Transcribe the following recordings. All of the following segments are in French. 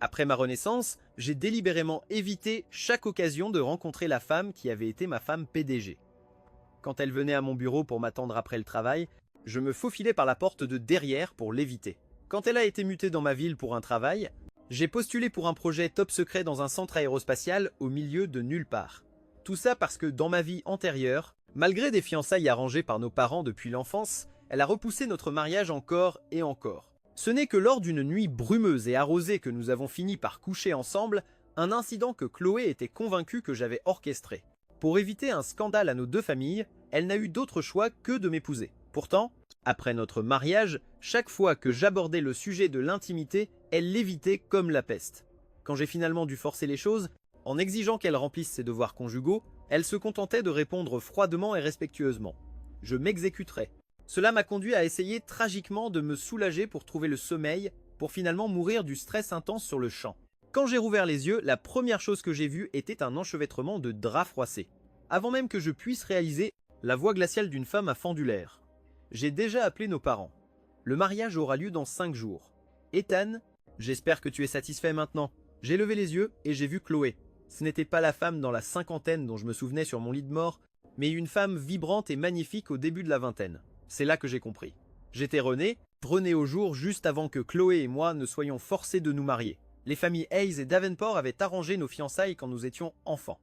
Après ma renaissance, j'ai délibérément évité chaque occasion de rencontrer la femme qui avait été ma femme PDG. Quand elle venait à mon bureau pour m'attendre après le travail, je me faufilais par la porte de derrière pour l'éviter. Quand elle a été mutée dans ma ville pour un travail, j'ai postulé pour un projet top secret dans un centre aérospatial au milieu de nulle part. Tout ça parce que dans ma vie antérieure, malgré des fiançailles arrangées par nos parents depuis l'enfance, elle a repoussé notre mariage encore et encore. Ce n'est que lors d'une nuit brumeuse et arrosée que nous avons fini par coucher ensemble, un incident que Chloé était convaincue que j'avais orchestré. Pour éviter un scandale à nos deux familles, elle n'a eu d'autre choix que de m'épouser. Pourtant, après notre mariage, chaque fois que j'abordais le sujet de l'intimité, elle l'évitait comme la peste. Quand j'ai finalement dû forcer les choses, en exigeant qu'elle remplisse ses devoirs conjugaux, elle se contentait de répondre froidement et respectueusement. Je m'exécuterai. Cela m'a conduit à essayer tragiquement de me soulager pour trouver le sommeil, pour finalement mourir du stress intense sur le champ. Quand j'ai rouvert les yeux, la première chose que j'ai vue était un enchevêtrement de draps froissés. Avant même que je puisse réaliser, la voix glaciale d'une femme a fendu l'air. J'ai déjà appelé nos parents. Le mariage aura lieu dans 5 jours. Ethan, j'espère que tu es satisfait maintenant. J'ai levé les yeux et j'ai vu Chloé. Ce n'était pas la femme dans la cinquantaine dont je me souvenais sur mon lit de mort, mais une femme vibrante et magnifique au début de la vingtaine. C'est là que j'ai compris. J'étais René au jour juste avant que Chloé et moi ne soyons forcés de nous marier. Les familles Hayes et Davenport avaient arrangé nos fiançailles quand nous étions enfants.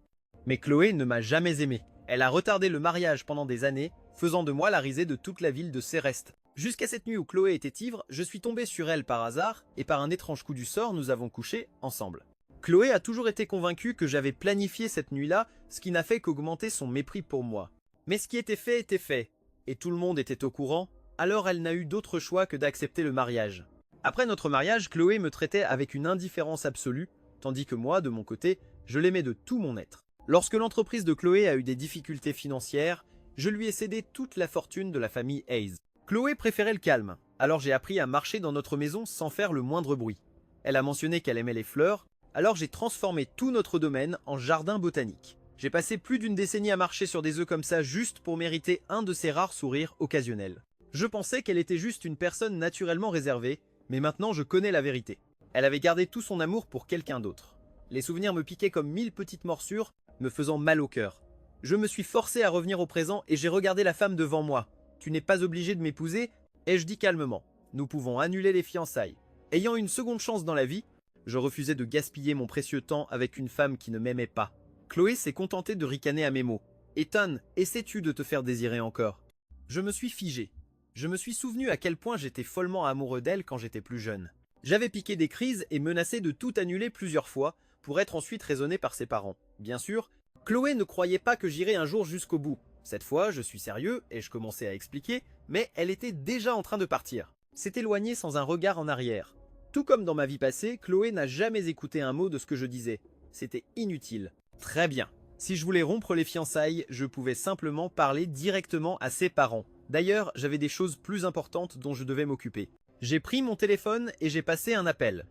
Mais Chloé ne m'a jamais aimé. Elle a retardé le mariage pendant des années, faisant de moi la risée de toute la ville de Céreste. Jusqu'à cette nuit où Chloé était ivre, je suis tombé sur elle par hasard, et par un étrange coup du sort, nous avons couché ensemble. Chloé a toujours été convaincue que j'avais planifié cette nuit-là, ce qui n'a fait qu'augmenter son mépris pour moi. Mais ce qui était fait, et tout le monde était au courant, alors elle n'a eu d'autre choix que d'accepter le mariage. Après notre mariage, Chloé me traitait avec une indifférence absolue, tandis que moi, de mon côté, je l'aimais de tout mon être. Lorsque l'entreprise de Chloé a eu des difficultés financières, je lui ai cédé toute la fortune de la famille Hayes. Chloé préférait le calme, alors j'ai appris à marcher dans notre maison sans faire le moindre bruit. Elle a mentionné qu'elle aimait les fleurs, alors j'ai transformé tout notre domaine en jardin botanique. J'ai passé plus d'une décennie à marcher sur des œufs comme ça juste pour mériter un de ces rares sourires occasionnels. Je pensais qu'elle était juste une personne naturellement réservée, mais maintenant je connais la vérité. Elle avait gardé tout son amour pour quelqu'un d'autre. Les souvenirs me piquaient comme 1000 petites morsures, me faisant mal au cœur. Je me suis forcé à revenir au présent et j'ai regardé la femme devant moi. Tu n'es pas obligé de m'épouser, ai-je dit calmement. Nous pouvons annuler les fiançailles. Ayant une seconde chance dans la vie, je refusais de gaspiller mon précieux temps avec une femme qui ne m'aimait pas. Chloé s'est contentée de ricaner à mes mots. Ethan, essaies-tu de te faire désirer encore? Je me suis figé. Je me suis souvenu à quel point j'étais follement amoureux d'elle quand j'étais plus jeune. J'avais piqué des crises et menacé de tout annuler plusieurs fois pour être ensuite raisonné par ses parents. Bien sûr, Chloé ne croyait pas que j'irais un jour jusqu'au bout. Cette fois, je suis sérieux et je commençais à expliquer, mais elle était déjà en train de partir. S'est éloignée sans un regard en arrière. Tout comme dans ma vie passée, Chloé n'a jamais écouté un mot de ce que je disais. C'était inutile. Très bien. Si je voulais rompre les fiançailles, je pouvais simplement parler directement à ses parents. D'ailleurs, j'avais des choses plus importantes dont je devais m'occuper. J'ai pris mon téléphone et j'ai passé un appel.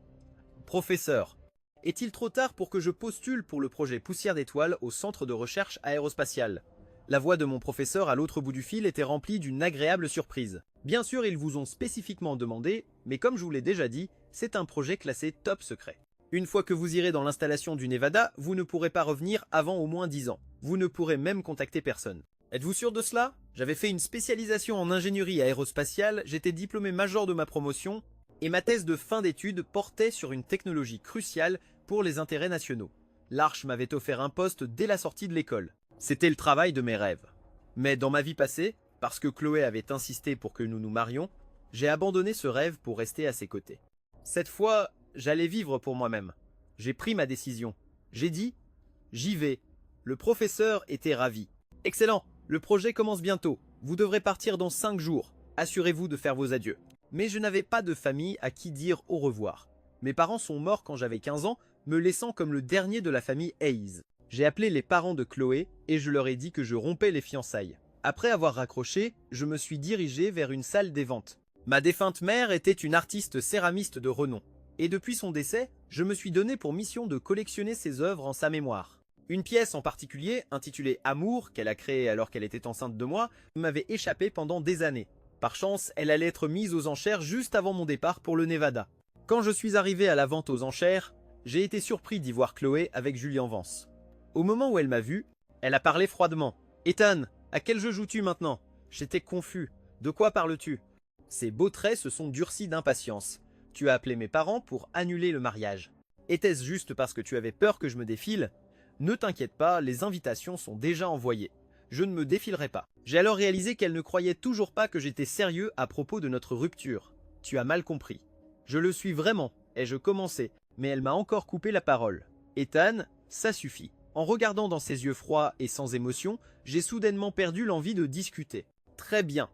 Professeur, est-il trop tard pour que je postule pour le projet Poussière d'étoiles au centre de recherche aérospatiale? La voix de mon professeur à l'autre bout du fil était remplie d'une agréable surprise. Bien sûr, ils vous ont spécifiquement demandé, mais comme je vous l'ai déjà dit, c'est un projet classé top secret. Une fois que vous irez dans l'installation du Nevada, vous ne pourrez pas revenir avant au moins 10 ans. Vous ne pourrez même contacter personne. Êtes-vous sûr de cela? J'avais fait une spécialisation en ingénierie aérospatiale, j'étais diplômé major de ma promotion, et ma thèse de fin d'études portait sur une technologie cruciale pour les intérêts nationaux. L'Arche m'avait offert un poste dès la sortie de l'école. C'était le travail de mes rêves. Mais dans ma vie passée, parce que Chloé avait insisté pour que nous nous marions, j'ai abandonné ce rêve pour rester à ses côtés. Cette fois, j'allais vivre pour moi-même. J'ai pris ma décision. J'ai dit « J'y vais ». Le professeur était ravi. « Excellent, le projet commence bientôt. Vous devrez partir dans 5 jours. Assurez-vous de faire vos adieux. » Mais je n'avais pas de famille à qui dire au revoir. Mes parents sont morts quand j'avais 15 ans, me laissant comme le dernier de la famille Hayes. J'ai appelé les parents de Chloé et je leur ai dit que je rompais les fiançailles. Après avoir raccroché, je me suis dirigé vers une salle des ventes. Ma défunte mère était une artiste céramiste de renom. Et depuis son décès, je me suis donné pour mission de collectionner ses œuvres en sa mémoire. Une pièce en particulier, intitulée Amour, qu'elle a créée alors qu'elle était enceinte de moi, m'avait échappé pendant des années. Par chance, elle allait être mise aux enchères juste avant mon départ pour le Nevada. Quand je suis arrivé à la vente aux enchères, j'ai été surpris d'y voir Chloé avec Julien Vance. Au moment où elle m'a vu, elle a parlé froidement. « Ethan, à quel jeu joues-tu maintenant ?» J'étais confus. « De quoi parles-tu » Ses beaux traits se sont durcis d'impatience. « Tu as appelé mes parents pour annuler le mariage. Était-ce juste parce que tu avais peur que je me défile ? Ne t'inquiète pas, les invitations sont déjà envoyées. Je ne me défilerai pas. » J'ai alors réalisé qu'elle ne croyait toujours pas que j'étais sérieux à propos de notre rupture. « Tu as mal compris. Je le suis vraiment, ai-je commencé, mais elle m'a encore coupé la parole. « Ethan, ça suffit. » En regardant dans ses yeux froids et sans émotion, j'ai soudainement perdu l'envie de discuter. « Très bien.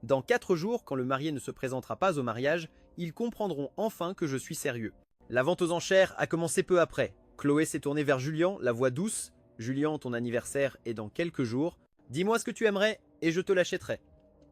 Dans 4 jours, quand le marié ne se présentera pas au mariage, ils comprendront enfin que je suis sérieux. » La vente aux enchères a commencé peu après. Chloé s'est tournée vers Julien, la voix douce. « Julien, ton anniversaire est dans quelques jours. Dis-moi ce que tu aimerais et je te l'achèterai. »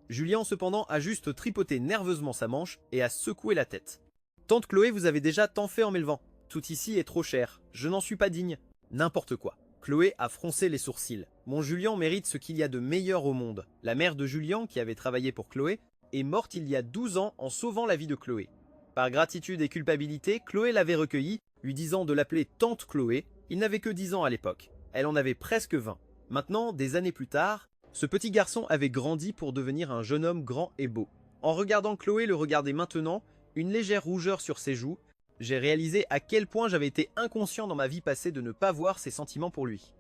Julien, cependant, a juste tripoté nerveusement sa manche et a secoué la tête. « Tante Chloé, vous avez déjà tant fait en m'élevant. Tout ici est trop cher. Je n'en suis pas digne. » N'importe quoi. Chloé a froncé les sourcils. Mon Julien mérite ce qu'il y a de meilleur au monde. La mère de Julien, qui avait travaillé pour Chloé, est morte il y a 12 ans en sauvant la vie de Chloé. Par gratitude et culpabilité, Chloé l'avait recueilli, lui disant de l'appeler Tante Chloé. Il n'avait que 10 ans à l'époque. Elle en avait presque 20. Maintenant, des années plus tard, ce petit garçon avait grandi pour devenir un jeune homme grand et beau. En regardant Chloé le regarder maintenant, une légère rougeur sur ses joues, j'ai réalisé à quel point j'avais été inconscient dans ma vie passée de ne pas voir ses sentiments pour lui.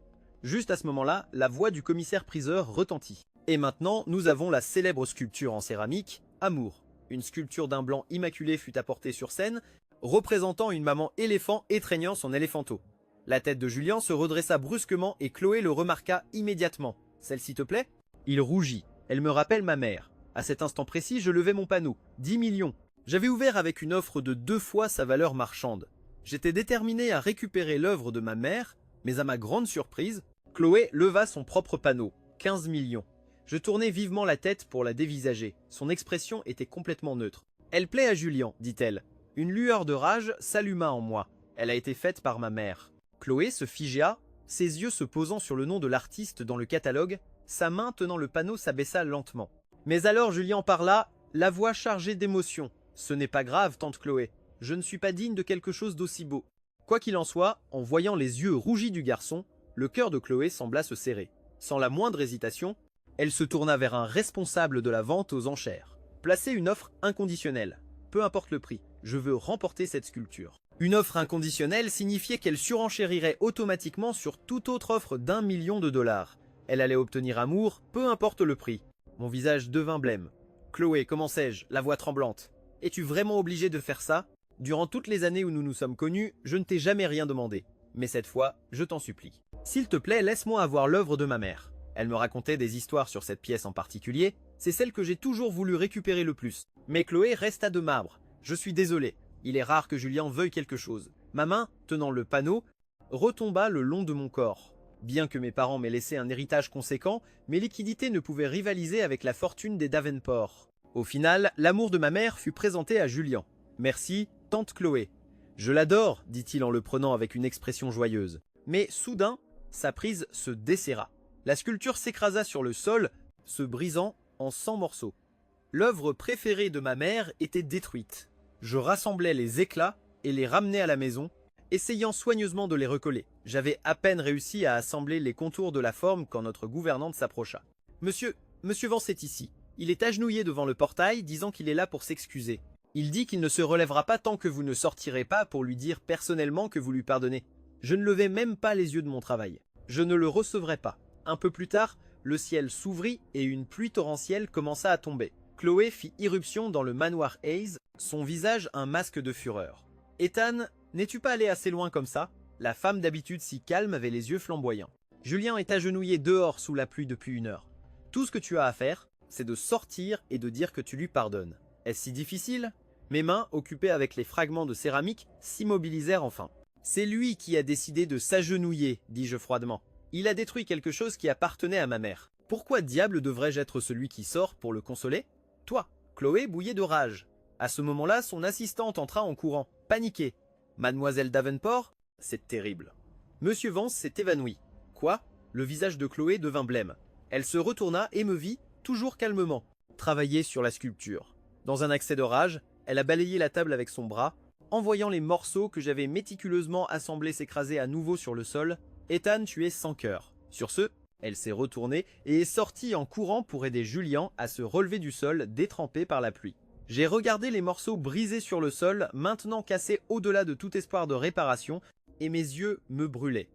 Juste à ce moment-là, la voix du commissaire-priseur retentit. Et maintenant, nous avons la célèbre sculpture en céramique, Amour. Une sculpture d'un blanc immaculé fut apportée sur scène, représentant une maman éléphant étreignant son éléphanteau. La tête de Julien se redressa brusquement et Chloé le remarqua immédiatement. « Celle-ci te plaît ?» Il rougit. « Elle me rappelle ma mère. » À cet instant précis, je levai mon panneau. 10 millions. J'avais ouvert avec une offre de 2 fois sa valeur marchande. J'étais déterminé à récupérer l'œuvre de ma mère, mais à ma grande surprise, Chloé leva son propre panneau. 15 millions. Je tournai vivement la tête pour la dévisager. Son expression était complètement neutre. « Elle plaît à Julien, dit-elle. » Une lueur de rage s'alluma en moi. Elle a été faite par ma mère. Chloé se figea, ses yeux se posant sur le nom de l'artiste dans le catalogue, sa main tenant le panneau s'abaissa lentement. Mais alors Julien parla, la voix chargée d'émotion. « Ce n'est pas grave, tante Chloé. Je ne suis pas digne de quelque chose d'aussi beau. » Quoi qu'il en soit, en voyant les yeux rougis du garçon, le cœur de Chloé sembla se serrer. Sans la moindre hésitation, elle se tourna vers un responsable de la vente aux enchères. « Placez une offre inconditionnelle. Peu importe le prix, je veux remporter cette sculpture. » Une offre inconditionnelle signifiait qu'elle surenchérirait automatiquement sur toute autre offre d'1 million de dollars. Elle allait obtenir amour, peu importe le prix. Mon visage devint blême. « Chloé, commençai-je, la voix tremblante. Es-tu vraiment obligé de faire ça? Durant toutes les années où nous nous sommes connus, je ne t'ai jamais rien demandé. Mais cette fois, je t'en supplie. S'il te plaît, laisse-moi avoir l'œuvre de ma mère. » Elle me racontait des histoires sur cette pièce en particulier. C'est celle que j'ai toujours voulu récupérer le plus. Mais Chloé resta de marbre. Je suis désolé. Il est rare que Julien veuille quelque chose. Ma main, tenant le panneau, retomba le long de mon corps. Bien que mes parents m'aient laissé un héritage conséquent, mes liquidités ne pouvaient rivaliser avec la fortune des Davenport. Au final, l'amour de ma mère fut présenté à Julien. « Merci, tante Chloé. »« Je l'adore, dit-il en le prenant avec une expression joyeuse. » Mais soudain, sa prise se desserra. La sculpture s'écrasa sur le sol, se brisant en 100 morceaux. L'œuvre préférée de ma mère était détruite. Je rassemblais les éclats et les ramenais à la maison, essayant soigneusement de les recoller. J'avais à peine réussi à assembler les contours de la forme quand notre gouvernante s'approcha. « Monsieur Vance est ici. Il est agenouillé devant le portail, disant qu'il est là pour s'excuser. Il dit qu'il ne se relèvera pas tant que vous ne sortirez pas pour lui dire personnellement que vous lui pardonnez. Je ne levai même pas les yeux de mon travail. Je ne le recevrai pas. » Un peu plus tard, le ciel s'ouvrit et une pluie torrentielle commença à tomber. Chloé fit irruption dans le manoir Hayes, son visage un masque de fureur. « Ethan, n'es-tu pas allé assez loin comme ça ?» La femme d'habitude si calme avait les yeux flamboyants. « Julien est agenouillé dehors sous la pluie depuis 1 heure. Tout ce que tu as à faire, c'est de sortir et de dire que tu lui pardonnes. Est-ce si difficile ?» Mes mains, occupées avec les fragments de céramique, s'immobilisèrent enfin. « C'est lui qui a décidé de s'agenouiller, dis-je froidement. Il a détruit quelque chose qui appartenait à ma mère. Pourquoi diable devrais-je être celui qui sort pour le consoler? Toi !» Chloé bouillait de rage. À ce moment-là, son assistante entra en courant, paniquée. « Mademoiselle Davenport, c'est terrible. » Monsieur Vance s'est évanoui. Quoi? Le visage de Chloé devint blême. Elle se retourna et me vit, toujours calmement, travailler sur la sculpture. Dans un accès de rage, elle a balayé la table avec son bras. En voyant les morceaux que j'avais méticuleusement assemblés s'écraser à nouveau sur le sol, Ethan, tu es sans cœur. Sur ce, elle s'est retournée et est sortie en courant pour aider Julian à se relever du sol détrempé par la pluie. J'ai regardé les morceaux brisés sur le sol, maintenant cassés au-delà de tout espoir de réparation, et mes yeux me brûlaient.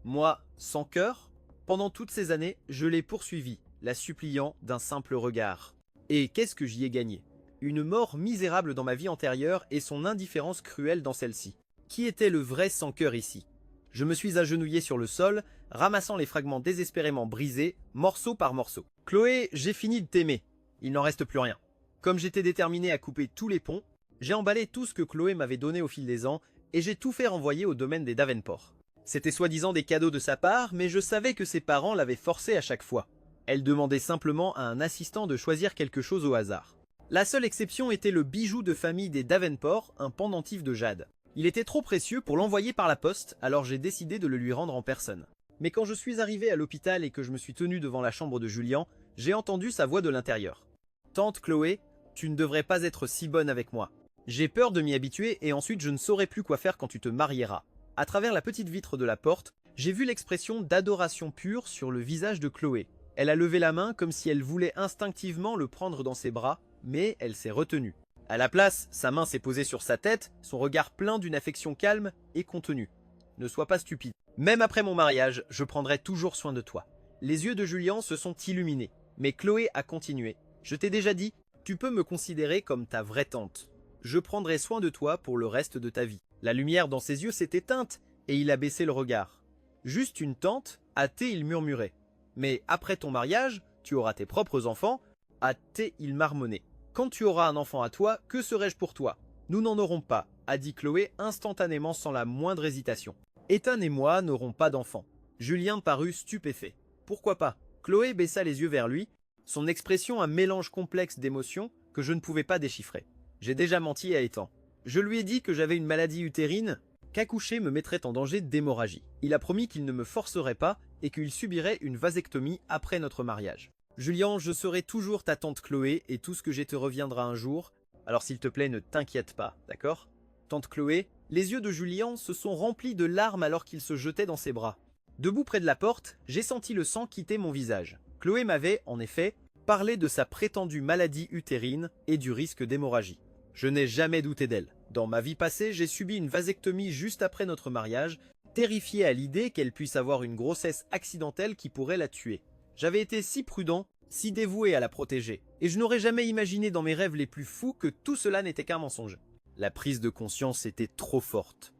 Moi, sans cœur, pendant toutes ces années, je l'ai poursuivi, la suppliant d'un simple regard. Et qu'est-ce que j'y ai gagné? Une mort misérable dans ma vie antérieure et son indifférence cruelle dans celle-ci. Qui était le vrai sans cœur ici? Je me suis agenouillé sur le sol, ramassant les fragments désespérément brisés, morceau par morceau. Chloé, j'ai fini de t'aimer. Il n'en reste plus rien. Comme j'étais déterminé à couper tous les ponts, j'ai emballé tout ce que Chloé m'avait donné au fil des ans et j'ai tout fait renvoyer au domaine des Davenport. C'était soi-disant des cadeaux de sa part, mais je savais que ses parents l'avaient forcé à chaque fois. Elle demandait simplement à un assistant de choisir quelque chose au hasard. La seule exception était le bijou de famille des Davenport, un pendentif de jade. Il était trop précieux pour l'envoyer par la poste, alors j'ai décidé de le lui rendre en personne. Mais quand je suis arrivé à l'hôpital et que je me suis tenu devant la chambre de Julian, j'ai entendu sa voix de l'intérieur. « Tante Chloé, tu ne devrais pas être si bonne avec moi. J'ai peur de m'y habituer et ensuite je ne saurai plus quoi faire quand tu te marieras. » À travers la petite vitre de la porte, j'ai vu l'expression d'adoration pure sur le visage de Chloé. Elle a levé la main comme si elle voulait instinctivement le prendre dans ses bras, mais elle s'est retenue. À la place, sa main s'est posée sur sa tête, son regard plein d'une affection calme et contenue. Ne sois pas stupide. Même après mon mariage, je prendrai toujours soin de toi. Les yeux de Julian se sont illuminés, mais Chloé a continué. Je t'ai déjà dit, tu peux me considérer comme ta vraie tante. Je prendrai soin de toi pour le reste de ta vie. La lumière dans ses yeux s'est éteinte et il a baissé le regard. Juste une tante, athée, il murmurait. Mais après ton mariage, tu auras tes propres enfants, athée, il marmonnait. Quand tu auras un enfant à toi, que serai-je pour toi? Nous n'en aurons pas, a dit Chloé instantanément sans la moindre hésitation. Ethan et moi n'aurons pas d'enfants. Julien parut stupéfait. Pourquoi pas? Chloé baissa les yeux vers lui, son expression un mélange complexe d'émotions que je ne pouvais pas déchiffrer. J'ai déjà menti à Ethan. Je lui ai dit que j'avais une maladie utérine, qu'accoucher me mettrait en danger d'hémorragie. Il a promis qu'il ne me forcerait pas et qu'il subirait une vasectomie après notre mariage. Julien, je serai toujours ta tante Chloé et tout ce que j'ai te reviendra un jour, alors s'il te plaît ne t'inquiète pas, d'accord? Tante Chloé, les yeux de Julien se sont remplis de larmes alors qu'il se jetait dans ses bras. Debout près de la porte, j'ai senti le sang quitter mon visage. Chloé m'avait, en effet, parlé de sa prétendue maladie utérine et du risque d'hémorragie. Je n'ai jamais douté d'elle. Dans ma vie passée, j'ai subi une vasectomie juste après notre mariage, terrifié à l'idée qu'elle puisse avoir une grossesse accidentelle qui pourrait la tuer. J'avais été si prudent, si dévoué à la protéger, et je n'aurais jamais imaginé dans mes rêves les plus fous que tout cela n'était qu'un mensonge. La prise de conscience était trop forte.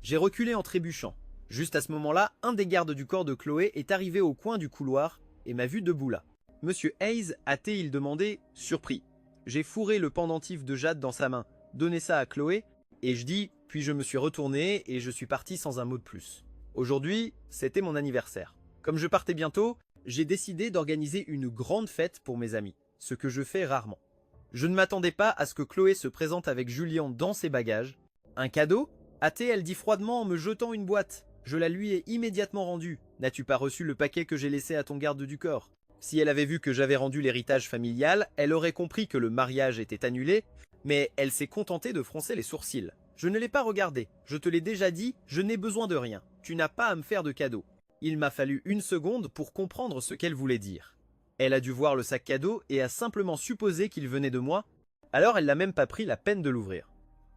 J'ai reculé en trébuchant. Juste à ce moment-là, un des gardes du corps de Chloé est arrivé au coin du couloir et m'a vu debout là. Monsieur Hayes, a-t-il demandé, surpris. J'ai fourré le pendentif de jade dans sa main, donné ça à Chloé, et je dis, puis je me suis retourné et je suis parti sans un mot de plus. Aujourd'hui, c'était mon anniversaire. Comme je partais bientôt, j'ai décidé d'organiser une grande fête pour mes amis, ce que je fais rarement. Je ne m'attendais pas à ce que Chloé se présente avec Julien dans ses bagages. Un cadeau? Athée, elle dit froidement en me jetant une boîte. Je la lui ai immédiatement rendue. N'as-tu pas reçu le paquet que j'ai laissé à ton garde du corps? Si elle avait vu que j'avais rendu l'héritage familial, elle aurait compris que le mariage était annulé, mais elle s'est contentée de froncer les sourcils. Je ne l'ai pas regardé. Je te l'ai déjà dit, je n'ai besoin de rien. Tu n'as pas à me faire de cadeau. Il m'a fallu une seconde pour comprendre ce qu'elle voulait dire. Elle a dû voir le sac cadeau et a simplement supposé qu'il venait de moi, alors elle n'a même pas pris la peine de l'ouvrir.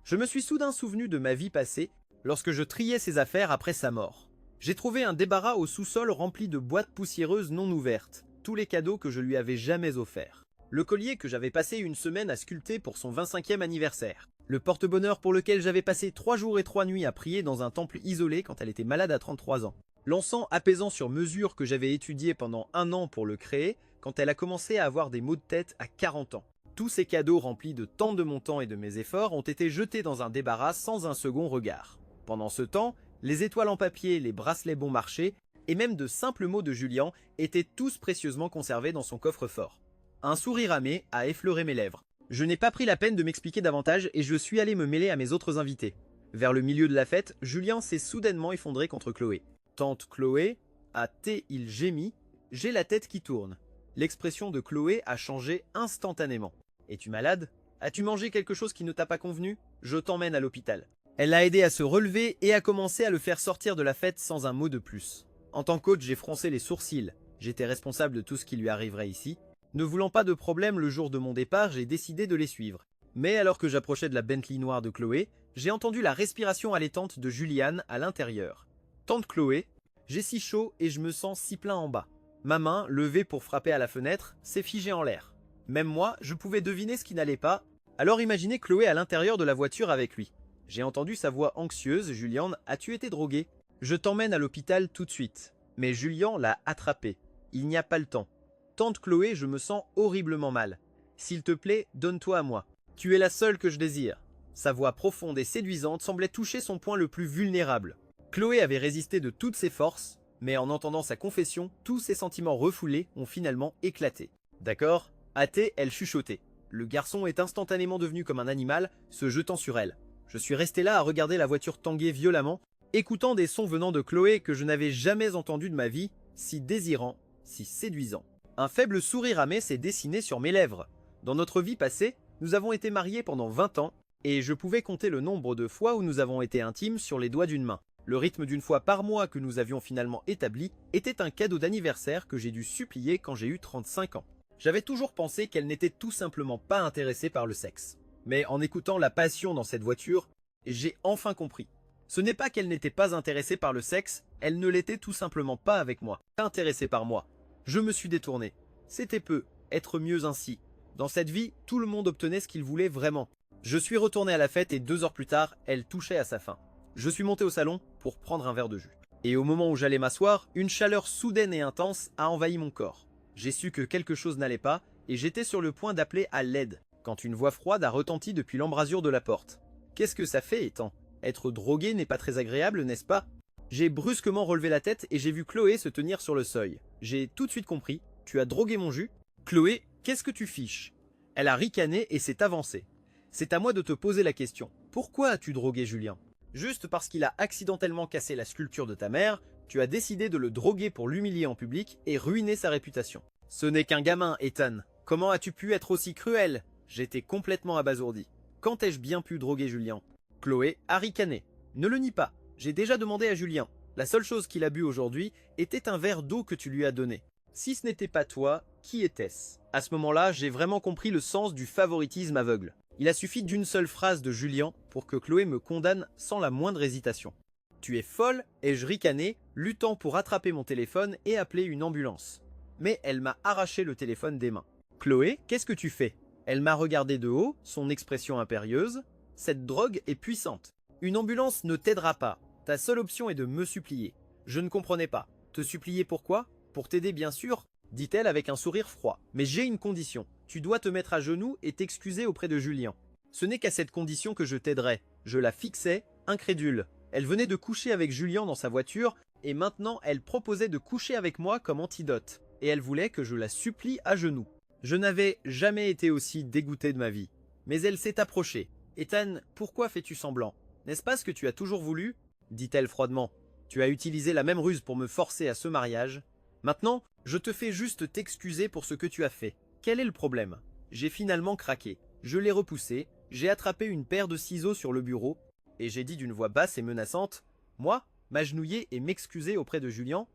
Je me suis soudain souvenu de ma vie passée lorsque je triais ses affaires après sa mort. J'ai trouvé un débarras au sous-sol rempli de boîtes poussiéreuses non ouvertes, tous les cadeaux que je lui avais jamais offerts. Le collier que j'avais passé une semaine à sculpter pour son 25e anniversaire. Le porte-bonheur pour lequel j'avais passé 3 jours et 3 nuits à prier dans un temple isolé quand elle était malade à 33 ans. L'encens apaisant sur mesure que j'avais étudié pendant 1 an pour le créer quand elle a commencé à avoir des maux de tête à 40 ans. Tous ces cadeaux remplis de tant de mon temps et de mes efforts ont été jetés dans un débarras sans un second regard. Pendant ce temps, les étoiles en papier, les bracelets bon marché et même de simples mots de Julien étaient tous précieusement conservés dans son coffre-fort. Un sourire amé a effleuré mes lèvres. Je n'ai pas pris la peine de m'expliquer davantage et je suis allé me mêler à mes autres invités. Vers le milieu de la fête, Julien s'est soudainement effondré contre Chloé. Tante Chloé, à thé il gémit, j'ai la tête qui tourne. L'expression de Chloé a changé instantanément. Es-tu malade? As-tu mangé quelque chose qui ne t'a pas convenu? Je t'emmène à l'hôpital. Elle l'a aidé à se relever et a commencé à le faire sortir de la fête sans un mot de plus. En tant que coach, j'ai froncé les sourcils. J'étais responsable de tout ce qui lui arriverait ici. Ne voulant pas de problème le jour de mon départ, j'ai décidé de les suivre. Mais alors que j'approchais de la Bentley noire de Chloé, j'ai entendu la respiration allaitante de Juliane à l'intérieur. Tante Chloé, j'ai si chaud et je me sens si plein en bas. Ma main, levée pour frapper à la fenêtre, s'est figée en l'air. Même moi, je pouvais deviner ce qui n'allait pas. Alors imaginez Chloé à l'intérieur de la voiture avec lui. J'ai entendu sa voix anxieuse. « Julian, as-tu été drogué ? Je t'emmène à l'hôpital tout de suite. » Mais Julian l'a attrapé. Il n'y a pas le temps. Tante Chloé, je me sens horriblement mal. S'il te plaît, donne-toi à moi. Tu es la seule que je désire. Sa voix profonde et séduisante semblait toucher son point le plus vulnérable. Chloé avait résisté de toutes ses forces, mais en entendant sa confession, tous ses sentiments refoulés ont finalement éclaté. D'accord ? Hâtée, elle chuchotait. Le garçon est instantanément devenu comme un animal, se jetant sur elle. Je suis resté là à regarder la voiture tanguer violemment, écoutant des sons venant de Chloé que je n'avais jamais entendus de ma vie, si désirants, si séduisants. Un faible sourire amer s'est dessiné sur mes lèvres. Dans notre vie passée, nous avons été mariés pendant 20 ans, et je pouvais compter le nombre de fois où nous avons été intimes sur les doigts d'une main. Le rythme d'une fois par mois que nous avions finalement établi était un cadeau d'anniversaire que j'ai dû supplier quand j'ai eu 35 ans. J'avais toujours pensé qu'elle n'était tout simplement pas intéressée par le sexe. Mais en écoutant la passion dans cette voiture, j'ai enfin compris. Ce n'est pas qu'elle n'était pas intéressée par le sexe, elle ne l'était tout simplement pas avec moi, intéressée par moi. Je me suis détourné. C'était peu, être mieux ainsi. Dans cette vie, tout le monde obtenait ce qu'il voulait vraiment. Je suis retourné à la fête et 2 heures plus tard, elle touchait à sa fin. Je suis monté au salon pour prendre un verre de jus. Et au moment où j'allais m'asseoir, une chaleur soudaine et intense a envahi mon corps. J'ai su que quelque chose n'allait pas et j'étais sur le point d'appeler à l'aide quand une voix froide a retenti depuis l'embrasure de la porte. Qu'est-ce que ça fait, Ethan ? Être drogué n'est pas très agréable, n'est-ce pas ? J'ai brusquement relevé la tête et j'ai vu Chloé se tenir sur le seuil. J'ai tout de suite compris. Tu as drogué mon jus ? Chloé, qu'est-ce que tu fiches ? Elle a ricané et s'est avancée. C'est à moi de te poser la question. Pourquoi as-tu drogué Julien ? Juste parce qu'il a accidentellement cassé la sculpture de ta mère, tu as décidé de le droguer pour l'humilier en public et ruiner sa réputation. Ce n'est qu'un gamin, Ethan. Comment as-tu pu être aussi cruel ? J'étais complètement abasourdi. Quand ai-je bien pu droguer Julien ? Chloé a ricané. Ne le nie pas. J'ai déjà demandé à Julien. La seule chose qu'il a bu aujourd'hui était un verre d'eau que tu lui as donné. Si ce n'était pas toi, qui était-ce ? À ce moment-là, j'ai vraiment compris le sens du favoritisme aveugle. Il a suffi d'une seule phrase de Julien pour que Chloé me condamne sans la moindre hésitation. Tu es folle, ai-je ricané, luttant pour attraper mon téléphone et appeler une ambulance. Mais elle m'a arraché le téléphone des mains. Chloé, qu'est-ce que tu fais ? Elle m'a regardé de haut, son expression impérieuse. Cette drogue est puissante. Une ambulance ne t'aidera pas. Ta seule option est de me supplier. Je ne comprenais pas. Te supplier pourquoi ? Pour t'aider bien sûr, dit-elle avec un sourire froid. Mais j'ai une condition. Tu dois te mettre à genoux et t'excuser auprès de Julien. Ce n'est qu'à cette condition que je t'aiderai. Je la fixais, incrédule. Elle venait de coucher avec Julien dans sa voiture et maintenant elle proposait de coucher avec moi comme antidote. Et elle voulait que je la supplie à genoux. Je n'avais jamais été aussi dégoûté de ma vie. Mais elle s'est approchée. « Ethan, pourquoi fais-tu semblant ? N'est-ce pas ce que tu as toujours voulu ?» dit-elle froidement. « Tu as utilisé la même ruse pour me forcer à ce mariage. Maintenant, je te fais juste t'excuser pour ce que tu as fait. Quel est le problème ? » J'ai finalement craqué. Je l'ai repoussé, j'ai attrapé une paire de ciseaux sur le bureau et j'ai dit d'une voix basse et menaçante « Moi, m'agenouiller et m'excuser auprès de Julien ?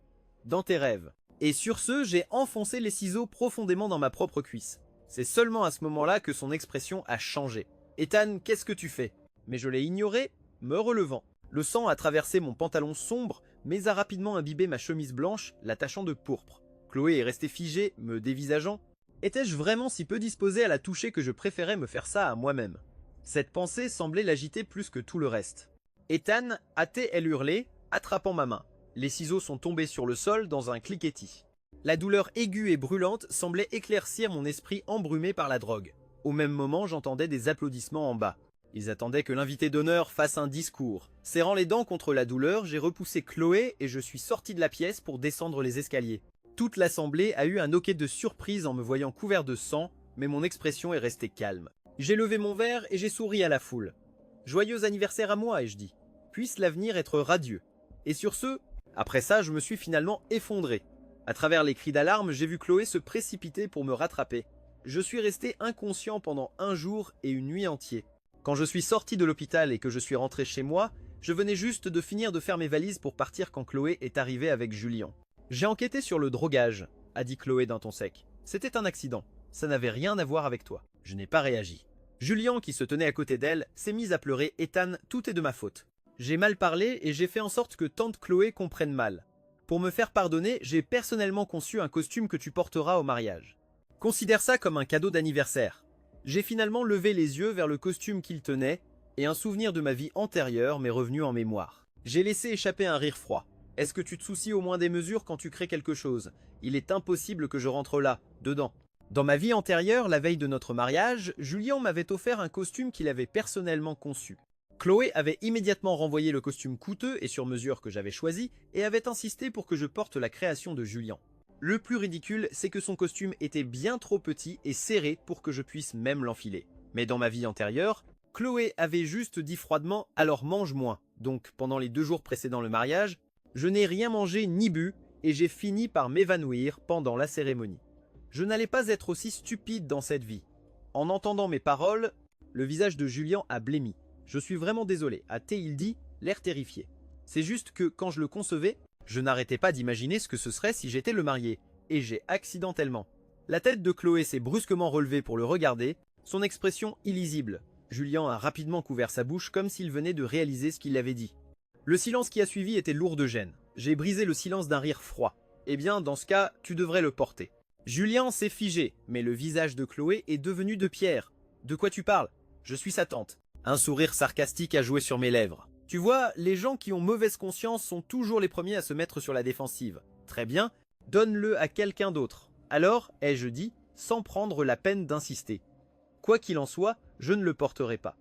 Dans tes rêves. » Et sur ce, j'ai enfoncé les ciseaux profondément dans ma propre cuisse. C'est seulement à ce moment-là que son expression a changé. « Ethan, qu'est-ce que tu fais ?» Mais je l'ai ignoré, me relevant. Le sang a traversé mon pantalon sombre, mais a rapidement imbibé ma chemise blanche, la tachant de pourpre. Chloé est restée figée, me dévisageant. Étais-je vraiment si peu disposé à la toucher que je préférais me faire ça à moi-même ? Cette pensée semblait l'agiter plus que tout le reste. Ethan, hâtée, elle hurlait, attrapant ma main. Les ciseaux sont tombés sur le sol dans un cliquetis. La douleur aiguë et brûlante semblait éclaircir mon esprit embrumé par la drogue. Au même moment, j'entendais des applaudissements en bas. Ils attendaient que l'invité d'honneur fasse un discours. Serrant les dents contre la douleur, j'ai repoussé Chloé et je suis sorti de la pièce pour descendre les escaliers. Toute l'assemblée a eu un hoquet de surprise en me voyant couvert de sang, mais mon expression est restée calme. J'ai levé mon verre et j'ai souri à la foule. Joyeux anniversaire à moi, ai-je dit. Puisse l'avenir être radieux. Et sur ce, après ça, je me suis finalement effondré. À travers les cris d'alarme, j'ai vu Chloé se précipiter pour me rattraper. Je suis resté inconscient pendant 1 jour et une nuit entière. Quand je suis sorti de l'hôpital et que je suis rentré chez moi, je venais juste de finir de faire mes valises pour partir quand Chloé est arrivée avec Julien. J'ai enquêté sur le drogage, a dit Chloé d'un ton sec. C'était un accident. Ça n'avait rien à voir avec toi. Je n'ai pas réagi. Julien, qui se tenait à côté d'elle, s'est mise à pleurer. Ethan, tout est de ma faute. J'ai mal parlé et j'ai fait en sorte que tante Chloé comprenne mal. Pour me faire pardonner, j'ai personnellement conçu un costume que tu porteras au mariage. Considère ça comme un cadeau d'anniversaire. J'ai finalement levé les yeux vers le costume qu'il tenait et un souvenir de ma vie antérieure m'est revenu en mémoire. J'ai laissé échapper un rire froid. Est-ce que tu te soucies au moins des mesures quand tu crées quelque chose? Il est impossible que je rentre là, dedans. Dans ma vie antérieure, la veille de notre mariage, Julien m'avait offert un costume qu'il avait personnellement conçu. Chloé avait immédiatement renvoyé le costume coûteux et sur mesure que j'avais choisi et avait insisté pour que je porte la création de Julien. Le plus ridicule, c'est que son costume était bien trop petit et serré pour que je puisse même l'enfiler. Mais dans ma vie antérieure, Chloé avait juste dit froidement « alors mange moins ». Donc pendant les 2 jours précédant le mariage, je n'ai rien mangé ni bu et j'ai fini par m'évanouir pendant la cérémonie. Je n'allais pas être aussi stupide dans cette vie. En entendant mes paroles, le visage de Julien a blêmi. Je suis vraiment désolé, a-t-il dit, l'air terrifié. C'est juste que quand je le concevais, je n'arrêtais pas d'imaginer ce que ce serait si j'étais le marié, et j'ai accidentellement. La tête de Chloé s'est brusquement relevée pour le regarder, son expression illisible. Julien a rapidement couvert sa bouche comme s'il venait de réaliser ce qu'il avait dit. Le silence qui a suivi était lourd de gêne. J'ai brisé le silence d'un rire froid. Eh bien, dans ce cas, tu devrais le porter. Julien s'est figé, mais le visage de Chloé est devenu de pierre. De quoi tu parles? Je suis sa tante. Un sourire sarcastique a joué sur mes lèvres. Tu vois, les gens qui ont mauvaise conscience sont toujours les premiers à se mettre sur la défensive. Très bien, donne-le à quelqu'un d'autre. Alors, ai-je dit, sans prendre la peine d'insister. Quoi qu'il en soit, je ne le porterai pas.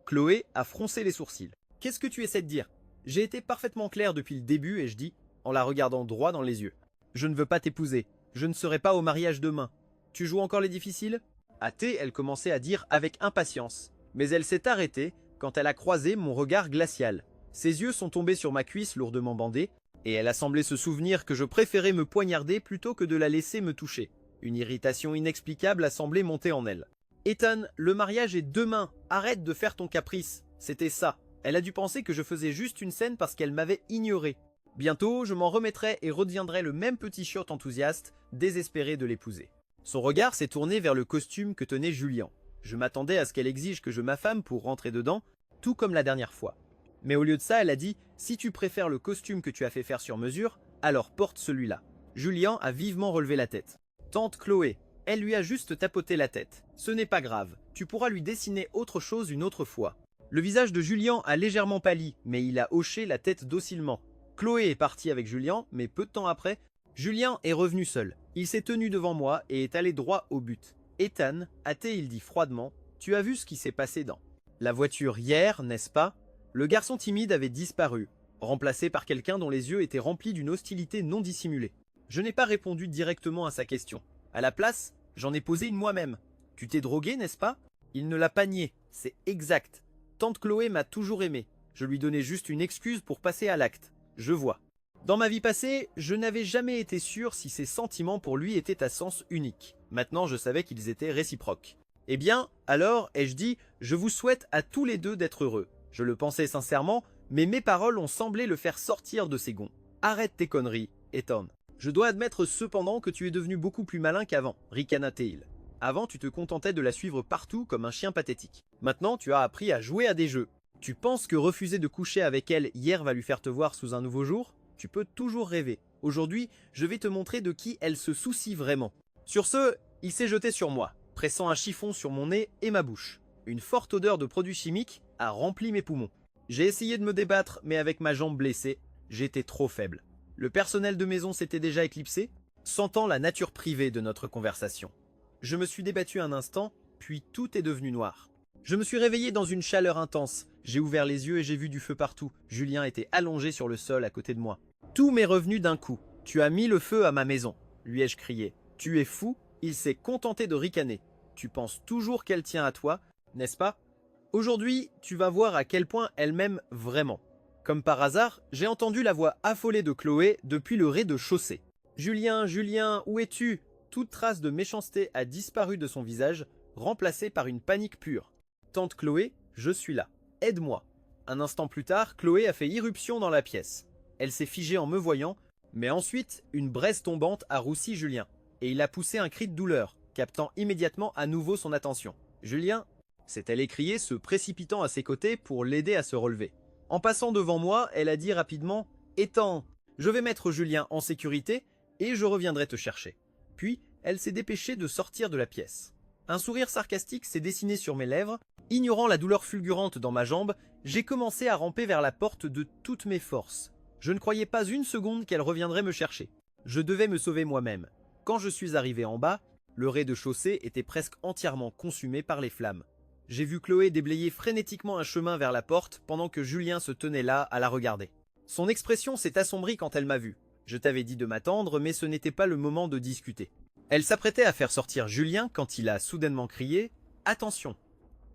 Chloé a froncé les sourcils. Qu'est-ce que tu essaies de dire? J'ai été parfaitement clair depuis le début et je dis, en la regardant droit dans les yeux. Je ne veux pas t'épouser. Je ne serai pas au mariage demain. Tu joues encore les difficiles? Hâtée, elle commençait à dire avec impatience. Mais elle s'est arrêtée quand elle a croisé mon regard glacial. Ses yeux sont tombés sur ma cuisse lourdement bandée, et elle a semblé se souvenir que je préférais me poignarder plutôt que de la laisser me toucher. Une irritation inexplicable a semblé monter en elle. Ethan, le mariage est demain, arrête de faire ton caprice. C'était ça. Elle a dû penser que je faisais juste une scène parce qu'elle m'avait ignoré. Bientôt, je m'en remettrai et redeviendrai le même petit chiot enthousiaste, désespéré de l'épouser. Son regard s'est tourné vers le costume que tenait Julien. Je m'attendais à ce qu'elle exige que je m'affame pour rentrer dedans, tout comme la dernière fois. Mais au lieu de ça, elle a dit « Si tu préfères le costume que tu as fait faire sur mesure, alors porte celui-là. » Julien a vivement relevé la tête. « Tante Chloé, elle lui a juste tapoté la tête. Ce n'est pas grave, tu pourras lui dessiner autre chose une autre fois. » Le visage de Julien a légèrement pâli, mais il a hoché la tête docilement. Chloé est partie avec Julien, mais peu de temps après, Julien est revenu seul. Il s'est tenu devant moi et est allé droit au but. Ethan, il dit froidement, tu as vu ce qui s'est passé dans la voiture hier, n'est-ce pas? Le garçon timide avait disparu, remplacé par quelqu'un dont les yeux étaient remplis d'une hostilité non dissimulée. Je n'ai pas répondu directement à sa question. À la place, j'en ai posé une moi-même. Tu t'es drogué, n'est-ce pas? Il ne l'a pas nié, c'est exact. Tante Chloé m'a toujours aimé. Je lui donnais juste une excuse pour passer à l'acte. Je vois. Dans ma vie passée, je n'avais jamais été sûr si ses sentiments pour lui étaient à sens unique. Maintenant, je savais qu'ils étaient réciproques. Eh bien, alors, ai-je dit, je vous souhaite à tous les deux d'être heureux. Je le pensais sincèrement, mais mes paroles ont semblé le faire sortir de ses gonds. Arrête tes conneries, Ethan. Je dois admettre cependant que tu es devenu beaucoup plus malin qu'avant, ricana-t-il. Avant, tu te contentais de la suivre partout comme un chien pathétique. Maintenant, tu as appris à jouer à des jeux. Tu penses que refuser de coucher avec elle hier va lui faire te voir sous un nouveau jour? Tu peux toujours rêver. Aujourd'hui, je vais te montrer de qui elle se soucie vraiment. Sur ce, il s'est jeté sur moi, pressant un chiffon sur mon nez et ma bouche. Une forte odeur de produits chimiques a rempli mes poumons. J'ai essayé de me débattre, mais avec ma jambe blessée, j'étais trop faible. Le personnel de maison s'était déjà éclipsé, sentant la nature privée de notre conversation. Je me suis débattu un instant, puis tout est devenu noir. Je me suis réveillé dans une chaleur intense. J'ai ouvert les yeux et j'ai vu du feu partout. Julien était allongé sur le sol à côté de moi. Tout m'est revenu d'un coup. Tu as mis le feu à ma maison, lui ai-je crié. Tu es fou? Il s'est contenté de ricaner. Tu penses toujours qu'elle tient à toi, n'est-ce pas? Aujourd'hui, tu vas voir à quel point elle m'aime vraiment. Comme par hasard, j'ai entendu la voix affolée de Chloé depuis le rez-de-chaussée. Julien, Julien, où es-tu? Toute trace de méchanceté a disparu de son visage, remplacée par une panique pure. Tante Chloé, je suis là. Aide-moi. » Un instant plus tard, Chloé a fait irruption dans la pièce. Elle s'est figée en me voyant, mais ensuite, une braise tombante a roussi Julien, et il a poussé un cri de douleur, captant immédiatement à nouveau son attention. « Julien !» s'est-elle écriée, se précipitant à ses côtés pour l'aider à se relever. En passant devant moi, elle a dit rapidement « Ethan, je vais mettre Julien en sécurité et je reviendrai te chercher. » Puis, elle s'est dépêchée de sortir de la pièce. Un sourire sarcastique s'est dessiné sur mes lèvres. Ignorant la douleur fulgurante dans ma jambe, j'ai commencé à ramper vers la porte de toutes mes forces. Je ne croyais pas une seconde qu'elle reviendrait me chercher. Je devais me sauver moi-même. Quand je suis arrivé en bas, le rez-de-chaussée était presque entièrement consumé par les flammes. J'ai vu Chloé déblayer frénétiquement un chemin vers la porte pendant que Julien se tenait là à la regarder. Son expression s'est assombrie quand elle m'a vu. Je t'avais dit de m'attendre, mais ce n'était pas le moment de discuter. Elle s'apprêtait à faire sortir Julien quand il a soudainement crié « Attention !»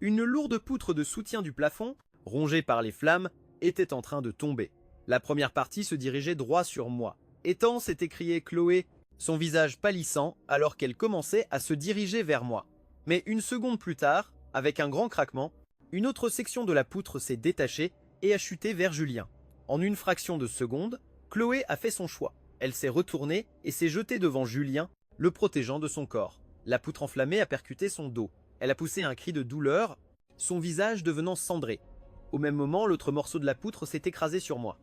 Une lourde poutre de soutien du plafond, rongée par les flammes, était en train de tomber. La première partie se dirigeait droit sur moi. Ethan, s'est écriée Chloé, son visage pâlissant alors qu'elle commençait à se diriger vers moi. Mais une seconde plus tard, avec un grand craquement, une autre section de la poutre s'est détachée et a chuté vers Julien. En une fraction de seconde, Chloé a fait son choix. Elle s'est retournée et s'est jetée devant Julien, le protégeant de son corps. La poutre enflammée a percuté son dos. Elle a poussé un cri de douleur, son visage devenant cendré. Au même moment, l'autre morceau de la poutre s'est écrasé sur moi.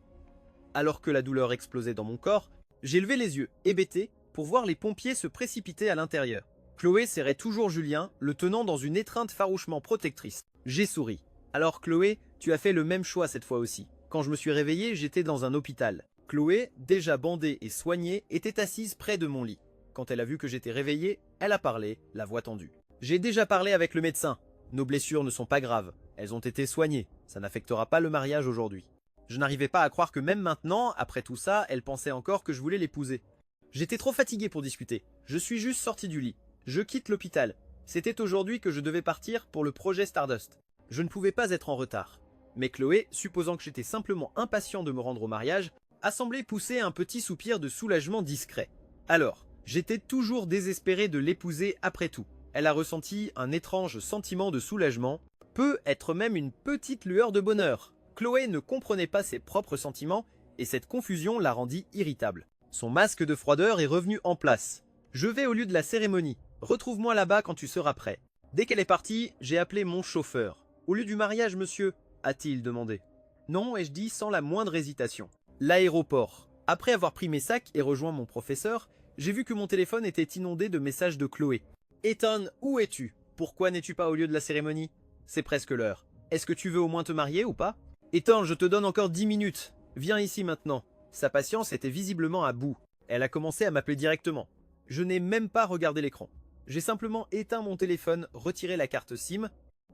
Alors que la douleur explosait dans mon corps, j'ai levé les yeux, hébété, pour voir les pompiers se précipiter à l'intérieur. Chloé serrait toujours Julien, le tenant dans une étreinte farouchement protectrice. J'ai souri. Alors Chloé, tu as fait le même choix cette fois aussi. Quand je me suis réveillé, j'étais dans un hôpital. Chloé, déjà bandée et soignée, était assise près de mon lit. Quand elle a vu que j'étais réveillé, elle a parlé, la voix tendue. J'ai déjà parlé avec le médecin. Nos blessures ne sont pas graves. Elles ont été soignées. Ça n'affectera pas le mariage aujourd'hui. Je n'arrivais pas à croire que même maintenant, après tout ça, elle pensait encore que je voulais l'épouser. J'étais trop fatigué pour discuter. Je suis juste sorti du lit. Je quitte l'hôpital. C'était aujourd'hui que je devais partir pour le projet Stardust. Je ne pouvais pas être en retard. Mais Chloé, supposant que j'étais simplement impatient de me rendre au mariage, a semblé pousser un petit soupir de soulagement discret. Alors, j'étais toujours désespéré de l'épouser après tout. Elle a ressenti un étrange sentiment de soulagement, peut être même une petite lueur de bonheur. Chloé ne comprenait pas ses propres sentiments et cette confusion la rendit irritable. Son masque de froideur est revenu en place. Je vais au lieu de la cérémonie. Retrouve-moi là-bas quand tu seras prêt. Dès qu'elle est partie, j'ai appelé mon chauffeur. Au lieu du mariage, monsieur, a-t-il demandé. Non, ai-je dit sans la moindre hésitation. L'aéroport. Après avoir pris mes sacs et rejoint mon professeur, j'ai vu que mon téléphone était inondé de messages de Chloé. Ethan, où es-tu? Pourquoi n'es-tu pas au lieu de la cérémonie? C'est presque l'heure. Est-ce que tu veux au moins te marier ou pas? Ethan, je te donne encore 10 minutes. Viens ici maintenant. Sa patience était visiblement à bout. Elle a commencé à m'appeler directement. Je n'ai même pas regardé l'écran. J'ai simplement éteint mon téléphone, retiré la carte SIM,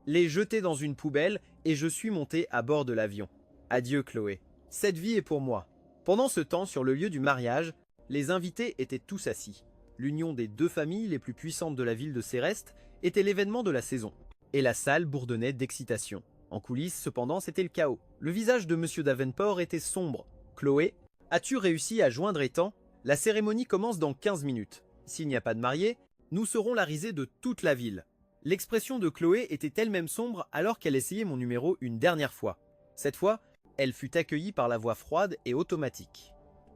l'ai jeté dans une poubelle et je suis monté à bord de l'avion. Adieu Chloé. Cette vie est pour moi. Pendant ce temps, sur le lieu du mariage, les invités étaient tous assis. L'union des deux familles les plus puissantes de la ville de Céreste était l'événement de la saison. Et la salle bourdonnait d'excitation. En coulisses, cependant, c'était le chaos. Le visage de Monsieur Davenport était sombre. Chloé, as-tu réussi à joindre Ethan? La cérémonie commence dans 15 minutes. S'il n'y a pas de mariés, nous serons la risée de toute la ville. L'expression de Chloé était elle-même sombre alors qu'elle essayait mon numéro une dernière fois. Cette fois, elle fut accueillie par la voix froide et automatique.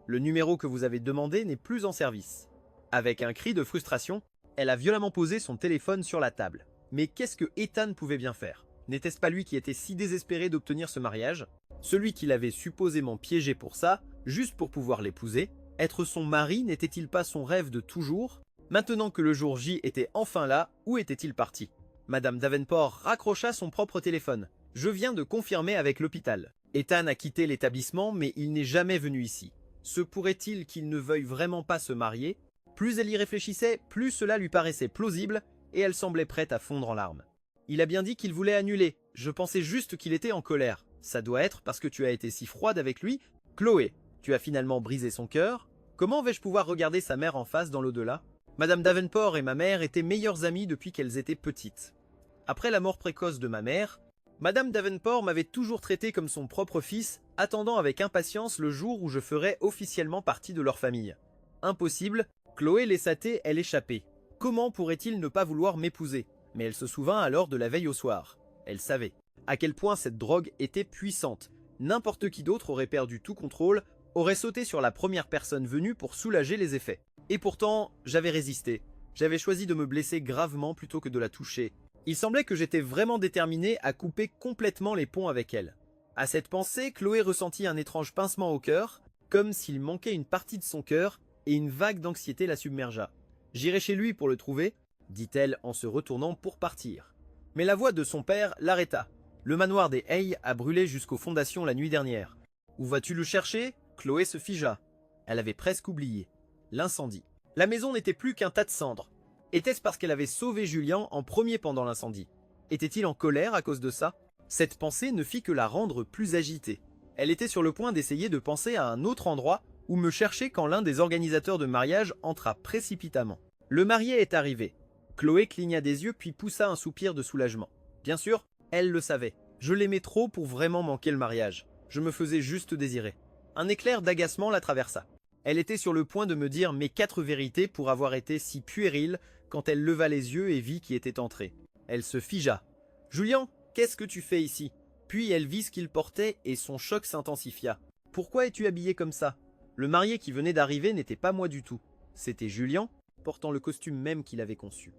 Le numéro que vous avez demandé n'est plus en service. Avec un cri de frustration, elle a violemment posé son téléphone sur la table. Mais qu'est-ce que Ethan pouvait bien faire? N'était-ce pas lui qui était si désespéré d'obtenir ce mariage? Celui qui l'avait supposément piégé pour ça, juste pour pouvoir l'épouser? Être son mari n'était-il pas son rêve de toujours? Maintenant que le jour J était enfin là, où était-il parti? Madame Davenport raccrocha son propre téléphone. Je viens de confirmer avec l'hôpital. Ethan a quitté l'établissement, mais il n'est jamais venu ici. Se pourrait-il qu'il ne veuille vraiment pas se marier? Plus elle y réfléchissait, plus cela lui paraissait plausible, et elle semblait prête à fondre en larmes. Il a bien dit qu'il voulait annuler. Je pensais juste qu'il était en colère. Ça doit être parce que tu as été si froide avec lui. Chloé, tu as finalement brisé son cœur. Comment vais-je pouvoir regarder sa mère en face dans l'au-delà? Madame Davenport et ma mère étaient meilleures amies depuis qu'elles étaient petites. Après la mort précoce de ma mère, Madame Davenport m'avait toujours traité comme son propre fils, attendant avec impatience le jour où je ferais officiellement partie de leur famille. Impossible, Chloé laissa-t-elle échapper. Comment pourrait-il ne pas vouloir m'épouser? Mais elle se souvint alors de la veille au soir. Elle savait. à quel point cette drogue était puissante. N'importe qui d'autre aurait perdu tout contrôle, aurait sauté sur la première personne venue pour soulager les effets. Et pourtant, j'avais résisté. J'avais choisi de me blesser gravement plutôt que de la toucher. Il semblait que j'étais vraiment déterminé à couper complètement les ponts avec elle. À cette pensée, Chloé ressentit un étrange pincement au cœur, comme s'il manquait une partie de son cœur, et une vague d'anxiété la submergea. « J'irai chez lui pour le trouver », dit-elle en se retournant pour partir. Mais la voix de son père l'arrêta. Le manoir des Hay a brûlé jusqu'aux fondations la nuit dernière. « Où vas-tu le chercher ?» Chloé se figea. Elle avait presque oublié. L'incendie. La maison n'était plus qu'un tas de cendres. Était-ce parce qu'elle avait sauvé Julien en premier pendant l'incendie? Était-il en colère à cause de ça? Cette pensée ne fit que la rendre plus agitée. Elle était sur le point d'essayer de penser à un autre endroit où me chercher quand l'un des organisateurs de mariage entra précipitamment. Le marié est arrivé. Chloé cligna des yeux puis poussa un soupir de soulagement. Bien sûr, elle le savait. Je l'aimais trop pour vraiment manquer le mariage. Je me faisais juste désirer. Un éclair d'agacement la traversa. Elle était sur le point de me dire mes 4 vérités pour avoir été si puérile quand elle leva les yeux et vit qui était entré. Elle se figea. « Julien, qu'est-ce que tu fais ici ?» Puis elle vit ce qu'il portait et son choc s'intensifia. « Pourquoi es-tu habillé comme ça ?» Le marié qui venait d'arriver n'était pas moi du tout. C'était Julien, portant le costume même qu'il avait conçu.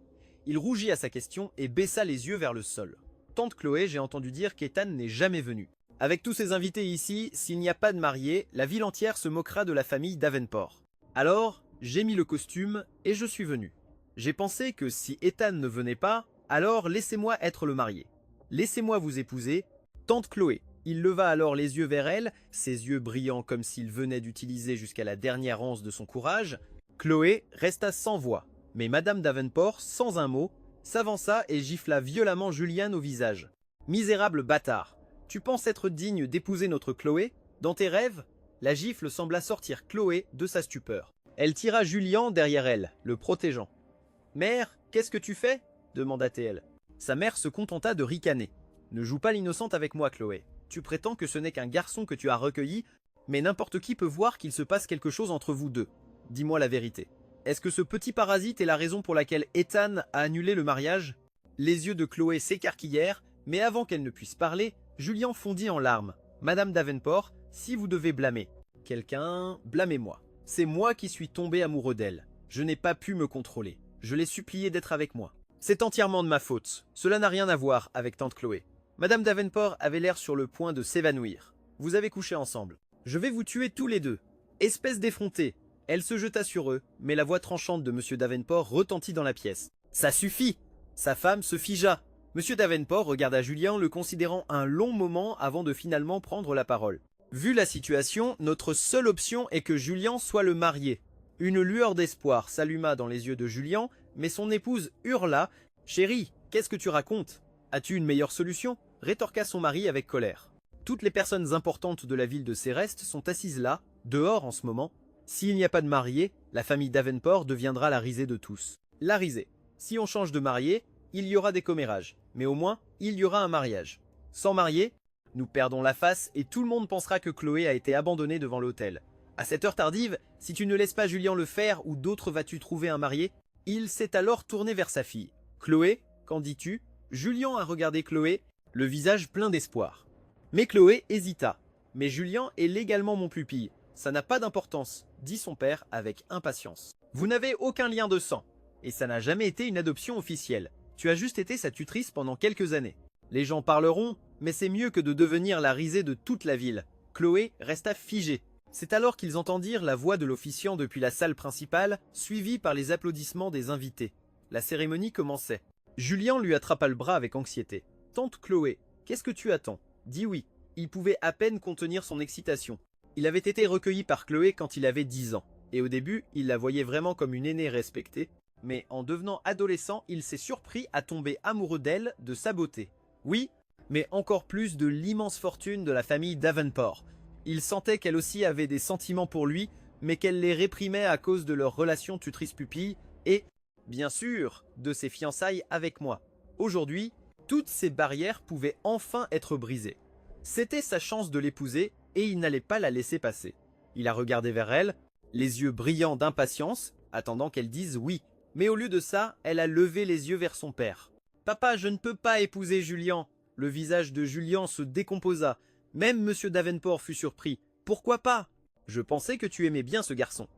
Il rougit à sa question et baissa les yeux vers le sol. « Tante Chloé, j'ai entendu dire qu'Ethan n'est jamais venu. Avec tous ces invités ici, s'il n'y a pas de marié, la ville entière se moquera de la famille Davenport. Alors, j'ai mis le costume et je suis venu. J'ai pensé que si Ethan ne venait pas, alors laissez-moi être le marié. Laissez-moi vous épouser, tante Chloé. » Il leva alors les yeux vers elle, ses yeux brillants comme s'il venait d'utiliser jusqu'à la dernière once de son courage. Chloé resta sans voix, mais Madame Davenport, sans un mot, s'avança et gifla violemment Julian au visage. « Misérable bâtard, tu penses être digne d'épouser notre Chloé? Dans tes rêves ?» La gifle sembla sortir Chloé de sa stupeur. Elle tira Julian derrière elle, le protégeant. « Mère, qu'est-ce que tu fais ?» demanda-t-elle. Sa mère se contenta de ricaner. « Ne joue pas l'innocente avec moi, Chloé. Tu prétends que ce n'est qu'un garçon que tu as recueilli, mais n'importe qui peut voir qu'il se passe quelque chose entre vous deux. Dis-moi la vérité. Est-ce que ce petit parasite est la raison pour laquelle Ethan a annulé le mariage ?» Les yeux de Chloé s'écarquillèrent, mais avant qu'elle ne puisse parler, Julien fondit en larmes. « Madame Davenport, si vous devez blâmer quelqu'un, blâmez-moi. C'est moi qui suis tombé amoureux d'elle. Je n'ai pas pu me contrôler. Je l'ai supplié d'être avec moi. C'est entièrement de ma faute. Cela n'a rien à voir avec tante Chloé. Madame Davenport avait l'air sur le point de s'évanouir. Vous avez couché ensemble. Je vais vous tuer tous les deux. Espèce d'effronté. » Elle se jeta sur eux, mais la voix tranchante de M. Davenport retentit dans la pièce. « Ça suffit !» Sa femme se figea. M. Davenport regarda Julien, le considérant un long moment avant de finalement prendre la parole. « Vu la situation, notre seule option est que Julien soit le marié. » Une lueur d'espoir s'alluma dans les yeux de Julien, mais son épouse hurla. « Chérie, qu'est-ce que tu racontes? As-tu une meilleure solution ?» rétorqua son mari avec colère. « Toutes les personnes importantes de la ville de Céreste sont assises là, dehors en ce moment. S'il n'y a pas de marié, la famille Davenport deviendra la risée de tous. La risée. Si on change de marié, il y aura des commérages, mais au moins, il y aura un mariage. Sans marié, nous perdons la face et tout le monde pensera que Chloé a été abandonnée devant l'autel. À cette heure tardive, si tu ne laisses pas Julien le faire ou d'autres vas-tu trouver un marié ?» Il s'est alors tourné vers sa fille. « Chloé, qu'en dis-tu » Julien a regardé Chloé, le visage plein d'espoir. Mais Chloé hésita. « Mais Julien est légalement mon pupille. Ça n'a pas d'importance, » dit son père avec impatience. « Vous n'avez aucun lien de sang, et ça n'a jamais été une adoption officielle. Tu as juste été sa tutrice pendant quelques années. Les gens parleront, mais c'est mieux que de devenir la risée de toute la ville. » Chloé resta figée. C'est alors qu'ils entendirent la voix de l'officiant depuis la salle principale, suivie par les applaudissements des invités. La cérémonie commençait. Julien lui attrapa le bras avec anxiété. « Tante Chloé, qu'est-ce que tu attends? Dis oui. » Il pouvait à peine contenir son excitation. Il avait été recueilli par Chloé quand il avait 10 ans, et au début, il la voyait vraiment comme une aînée respectée, mais en devenant adolescent, il s'est surpris à tomber amoureux d'elle, de sa beauté. Oui, mais encore plus de l'immense fortune de la famille Davenport. Il sentait qu'elle aussi avait des sentiments pour lui, mais qu'elle les réprimait à cause de leur relation tutrice-pupille et, bien sûr, de ses fiançailles avec moi. Aujourd'hui, toutes ces barrières pouvaient enfin être brisées. C'était sa chance de l'épouser et il n'allait pas la laisser passer. Il a regardé vers elle, les yeux brillants d'impatience, attendant qu'elle dise oui. Mais au lieu de ça, elle a levé les yeux vers son père. « Papa, je ne peux pas épouser Julien. Le visage de Julien se décomposa. Même Monsieur Davenport fut surpris. Pourquoi pas? Je pensais que tu aimais bien ce garçon.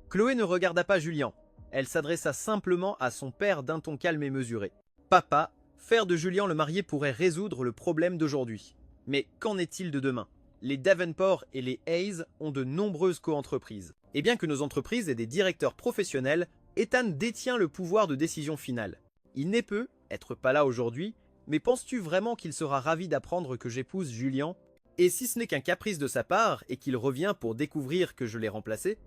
Chloé ne regarda pas Julien. Elle s'adressa simplement à son père d'un ton calme et mesuré. Papa, faire de Julien le marié pourrait résoudre le problème d'aujourd'hui. Mais qu'en est-il de demain? Les Davenport et les Hayes ont de nombreuses coentreprises. Et bien que nos entreprises aient des directeurs professionnels, Ethan détient le pouvoir de décision finale. Il n'est peut être pas là aujourd'hui, mais penses-tu vraiment qu'il sera ravi d'apprendre que j'épouse Julien? Et si ce n'est qu'un caprice de sa part et qu'il revient pour découvrir que je l'ai remplacé,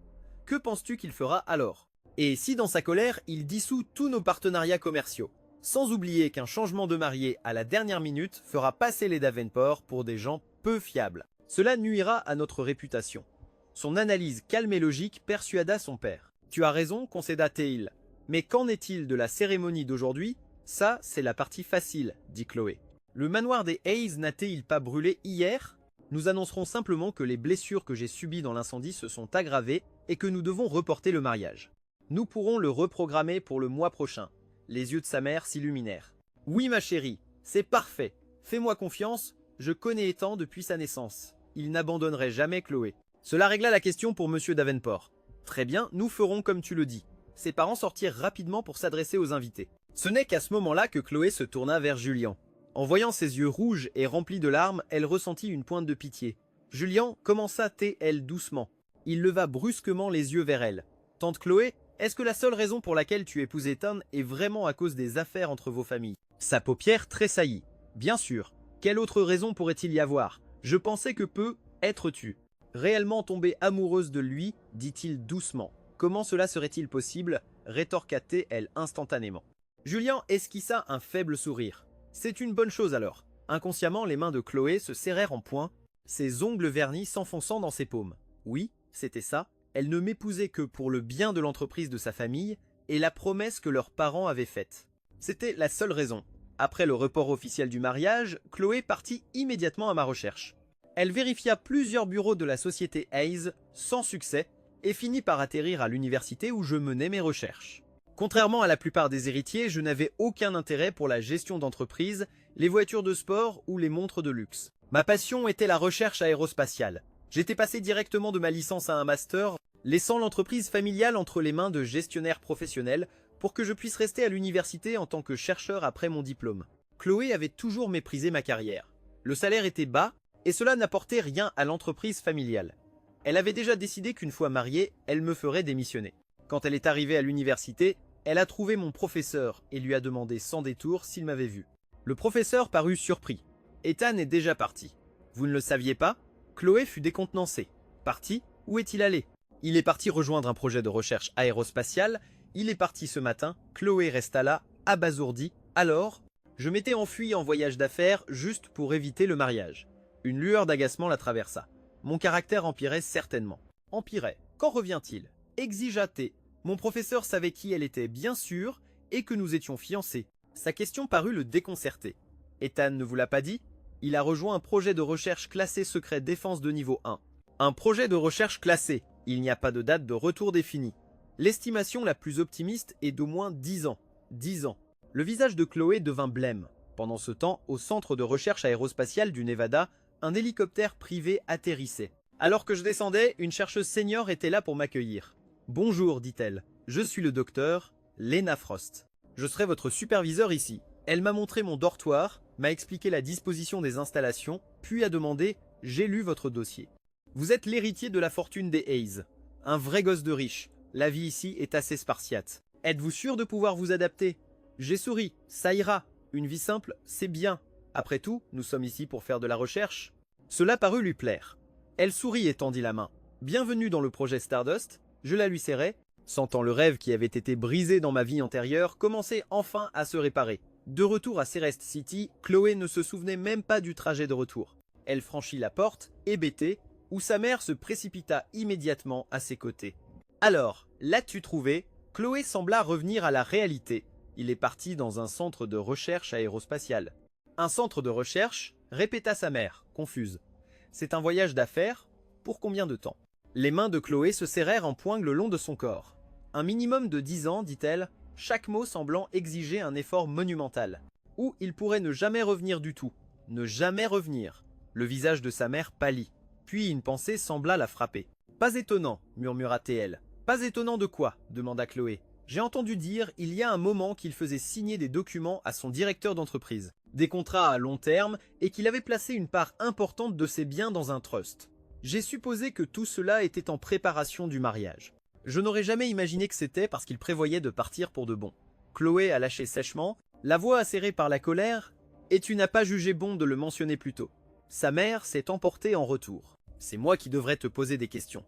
que penses-tu qu'il fera alors? Et si dans sa colère, il dissout tous nos partenariats commerciaux? Sans oublier qu'un changement de marié à la dernière minute fera passer les Davenport pour des gens peu fiables. Cela nuira à notre réputation. Son analyse calme et logique persuada son père. Tu as raison, concéda Théil. Mais qu'en est-il de la cérémonie d'aujourd'hui? Ça, c'est la partie facile, dit Chloé. Le manoir des Hayes n'a-t-il pas brûlé hier? Nous annoncerons simplement que les blessures que j'ai subies dans l'incendie se sont aggravées et que nous devons reporter le mariage. Nous pourrons le reprogrammer pour le mois prochain. Les yeux de sa mère s'illuminèrent. Oui ma chérie, c'est parfait. Fais-moi confiance, je connais Ethan depuis sa naissance. Il n'abandonnerait jamais Chloé. Cela régla la question pour Monsieur Davenport. Très bien, nous ferons comme tu le dis. Ses parents sortirent rapidement pour s'adresser aux invités. Ce n'est qu'à ce moment-là que Chloé se tourna vers Julien. En voyant ses yeux rouges et remplis de larmes, elle ressentit une pointe de pitié. Julien commença T.L. doucement. Il leva brusquement les yeux vers elle. Tante Chloé, est-ce que la seule raison pour laquelle tu épouses Ethan est vraiment à cause des affaires entre vos familles? Sa paupière tressaillit. Bien sûr. Quelle autre raison pourrait-il y avoir? Je pensais que peut être tu. Réellement tombée amoureuse de lui, dit-il doucement. Comment cela serait-il possible? Rétorqua T.L. instantanément. Julien esquissa un faible sourire. C'est une bonne chose alors. Inconsciemment, les mains de Chloé se serrèrent en poing, ses ongles vernis s'enfonçant dans ses paumes. Oui, c'était ça. Elle ne m'épousait que pour le bien de l'entreprise de sa famille et la promesse que leurs parents avaient faite. C'était la seule raison. Après le report officiel du mariage, Chloé partit immédiatement à ma recherche. Elle vérifia plusieurs bureaux de la société Hayes, sans succès, et finit par atterrir à l'université où je menais mes recherches. Contrairement à la plupart des héritiers, je n'avais aucun intérêt pour la gestion d'entreprise, les voitures de sport ou les montres de luxe. Ma passion était la recherche aérospatiale. J'étais passé directement de ma licence à un master, laissant l'entreprise familiale entre les mains de gestionnaires professionnels pour que je puisse rester à l'université en tant que chercheur après mon diplôme. Chloé avait toujours méprisé ma carrière. Le salaire était bas et cela n'apportait rien à l'entreprise familiale. Elle avait déjà décidé qu'une fois mariée, elle me ferait démissionner. Quand elle est arrivée à l'université, elle a trouvé mon professeur et lui a demandé sans détour s'il m'avait vu. Le professeur parut surpris. Ethan est déjà parti. Vous ne le saviez pas? Chloé fut décontenancée. Parti? Où est-il allé? Il est parti rejoindre un projet de recherche aérospatiale. Il est parti ce matin. Chloé resta là, abasourdie. Alors, je m'étais enfui en voyage d'affaires juste pour éviter le mariage. Une lueur d'agacement la traversa. Mon caractère empirait certainement. Empirait. Quand revient-il? Exigea-t-il. Mon professeur savait qui elle était, bien sûr, et que nous étions fiancés. Sa question parut le déconcerter. Ethan ne vous l'a pas dit? Il a rejoint un projet de recherche classé secret défense de niveau 1. Un projet de recherche classé. Il n'y a pas de date de retour définie. L'estimation la plus optimiste est d'au moins 10 ans. 10 ans. Le visage de Chloé devint blême. Pendant ce temps, au centre de recherche aérospatiale du Nevada, un hélicoptère privé atterrissait. Alors que je descendais, une chercheuse senior était là pour m'accueillir. « Bonjour, dit-elle. Je suis le docteur Lena Frost. Je serai votre superviseur ici. » Elle m'a montré mon dortoir, m'a expliqué la disposition des installations, puis a demandé « J'ai lu votre dossier. Vous êtes l'héritier de la fortune des Hayes. Un vrai gosse de riche. La vie ici est assez spartiate. Êtes-vous sûr de pouvoir vous adapter? » J'ai souri. « Ça ira. Une vie simple, c'est bien. Après tout, nous sommes ici pour faire de la recherche. » Cela parut lui plaire. Elle sourit et tendit la main. « Bienvenue dans le projet Stardust. » Je la lui serrai, sentant le rêve qui avait été brisé dans ma vie antérieure commencer enfin à se réparer. De retour à Ceres City, Chloé ne se souvenait même pas du trajet de retour. Elle franchit la porte, hébétée, où sa mère se précipita immédiatement à ses côtés. « Alors, l'as-tu trouvé ?» Chloé sembla revenir à la réalité. Il est parti dans un centre de recherche aérospatiale. « Un centre de recherche ?» répéta sa mère, confuse. « C'est un voyage d'affaires? Pour combien de temps ?» Les mains de Chloé se serrèrent en poing le long de son corps. « Un minimum de 10 ans, dit-elle, chaque mot semblant exiger un effort monumental. Ou il pourrait ne jamais revenir du tout. ne jamais revenir. Le visage de sa mère pâlit, puis une pensée sembla la frapper. Pas étonnant, murmura TL. Pas étonnant de quoi demanda Chloé. J'ai entendu dire il y a un moment qu'il faisait signer des documents à son directeur d'entreprise, des contrats à long terme, et qu'il avait placé une part importante de ses biens dans un trust. J'ai supposé que tout cela était en préparation du mariage. Je n'aurais jamais imaginé que c'était parce qu'il prévoyait de partir pour de bon. Chloé a lâché sèchement, la voix acérée par la colère, et tu n'as pas jugé bon de le mentionner plus tôt. Sa mère s'est emportée en retour. C'est moi qui devrais te poser des questions.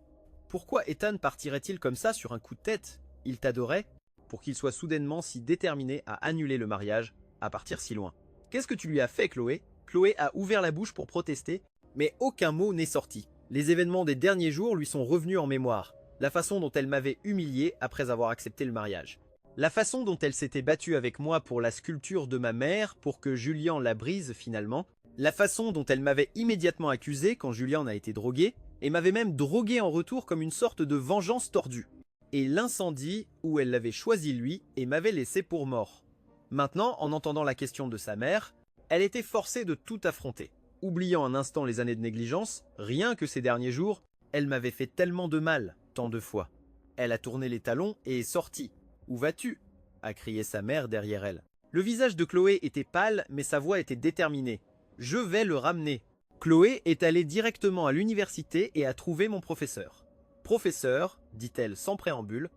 Pourquoi Ethan partirait-il comme ça sur un coup de tête? Il t'adorait pour qu'il soit soudainement si déterminé à annuler le mariage, à partir si loin. Qu'est-ce que tu lui as fait, Chloé? Chloé a ouvert la bouche pour protester, mais aucun mot n'est sorti. Les événements des derniers jours lui sont revenus en mémoire. La façon dont elle m'avait humilié après avoir accepté le mariage. La façon dont elle s'était battue avec moi pour la sculpture de ma mère pour que Julian la brise finalement. La façon dont elle m'avait immédiatement accusé quand Julian a été drogué, et m'avait même drogué en retour comme une sorte de vengeance tordue. Et l'incendie où elle l'avait choisi lui et m'avait laissé pour mort. Maintenant, en entendant la question de sa mère, elle était forcée de tout affronter. Oubliant un instant les années de négligence, rien que ces derniers jours, elle m'avait fait tellement de mal, tant de fois. Elle a tourné les talons et est sortie. « Où vas-tu » a crié sa mère derrière elle. Le visage de Chloé était pâle, mais sa voix était déterminée. « Je vais le ramener. » Chloé est allée directement à l'université et a trouvé mon professeur. « Professeur, dit-elle sans préambule,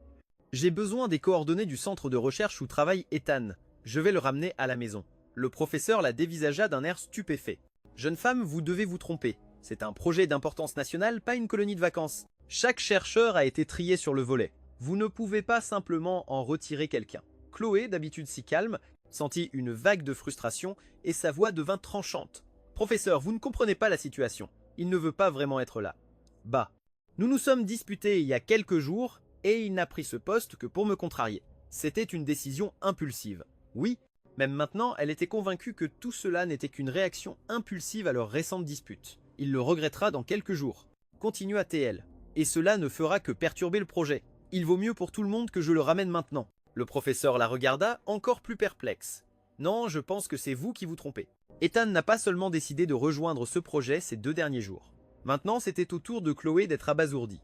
j'ai besoin des coordonnées du centre de recherche où travaille Ethan. Je vais le ramener à la maison. » Le professeur la dévisagea d'un air stupéfait. « Jeune femme, vous devez vous tromper. C'est un projet d'importance nationale, pas une colonie de vacances. Chaque chercheur a été trié sur le volet. Vous ne pouvez pas simplement en retirer quelqu'un. » Chloé, d'habitude si calme, sentit une vague de frustration et sa voix devint tranchante. « Professeur, vous ne comprenez pas la situation. Il ne veut pas vraiment être là. » Bah. Nous nous sommes disputés il y a quelques jours et il n'a pris ce poste que pour me contrarier. C'était une décision impulsive. Oui, même maintenant, elle était convaincue que tout cela n'était qu'une réaction impulsive à leur récente dispute. Il le regrettera dans quelques jours. Continua TL. Et cela ne fera que perturber le projet. Il vaut mieux pour tout le monde que je le ramène maintenant. Le professeur la regarda, encore plus perplexe. Non, je pense que c'est vous qui vous trompez. Ethan n'a pas seulement décidé de rejoindre ce projet ces 2 derniers jours. Maintenant, c'était au tour de Chloé d'être abasourdie.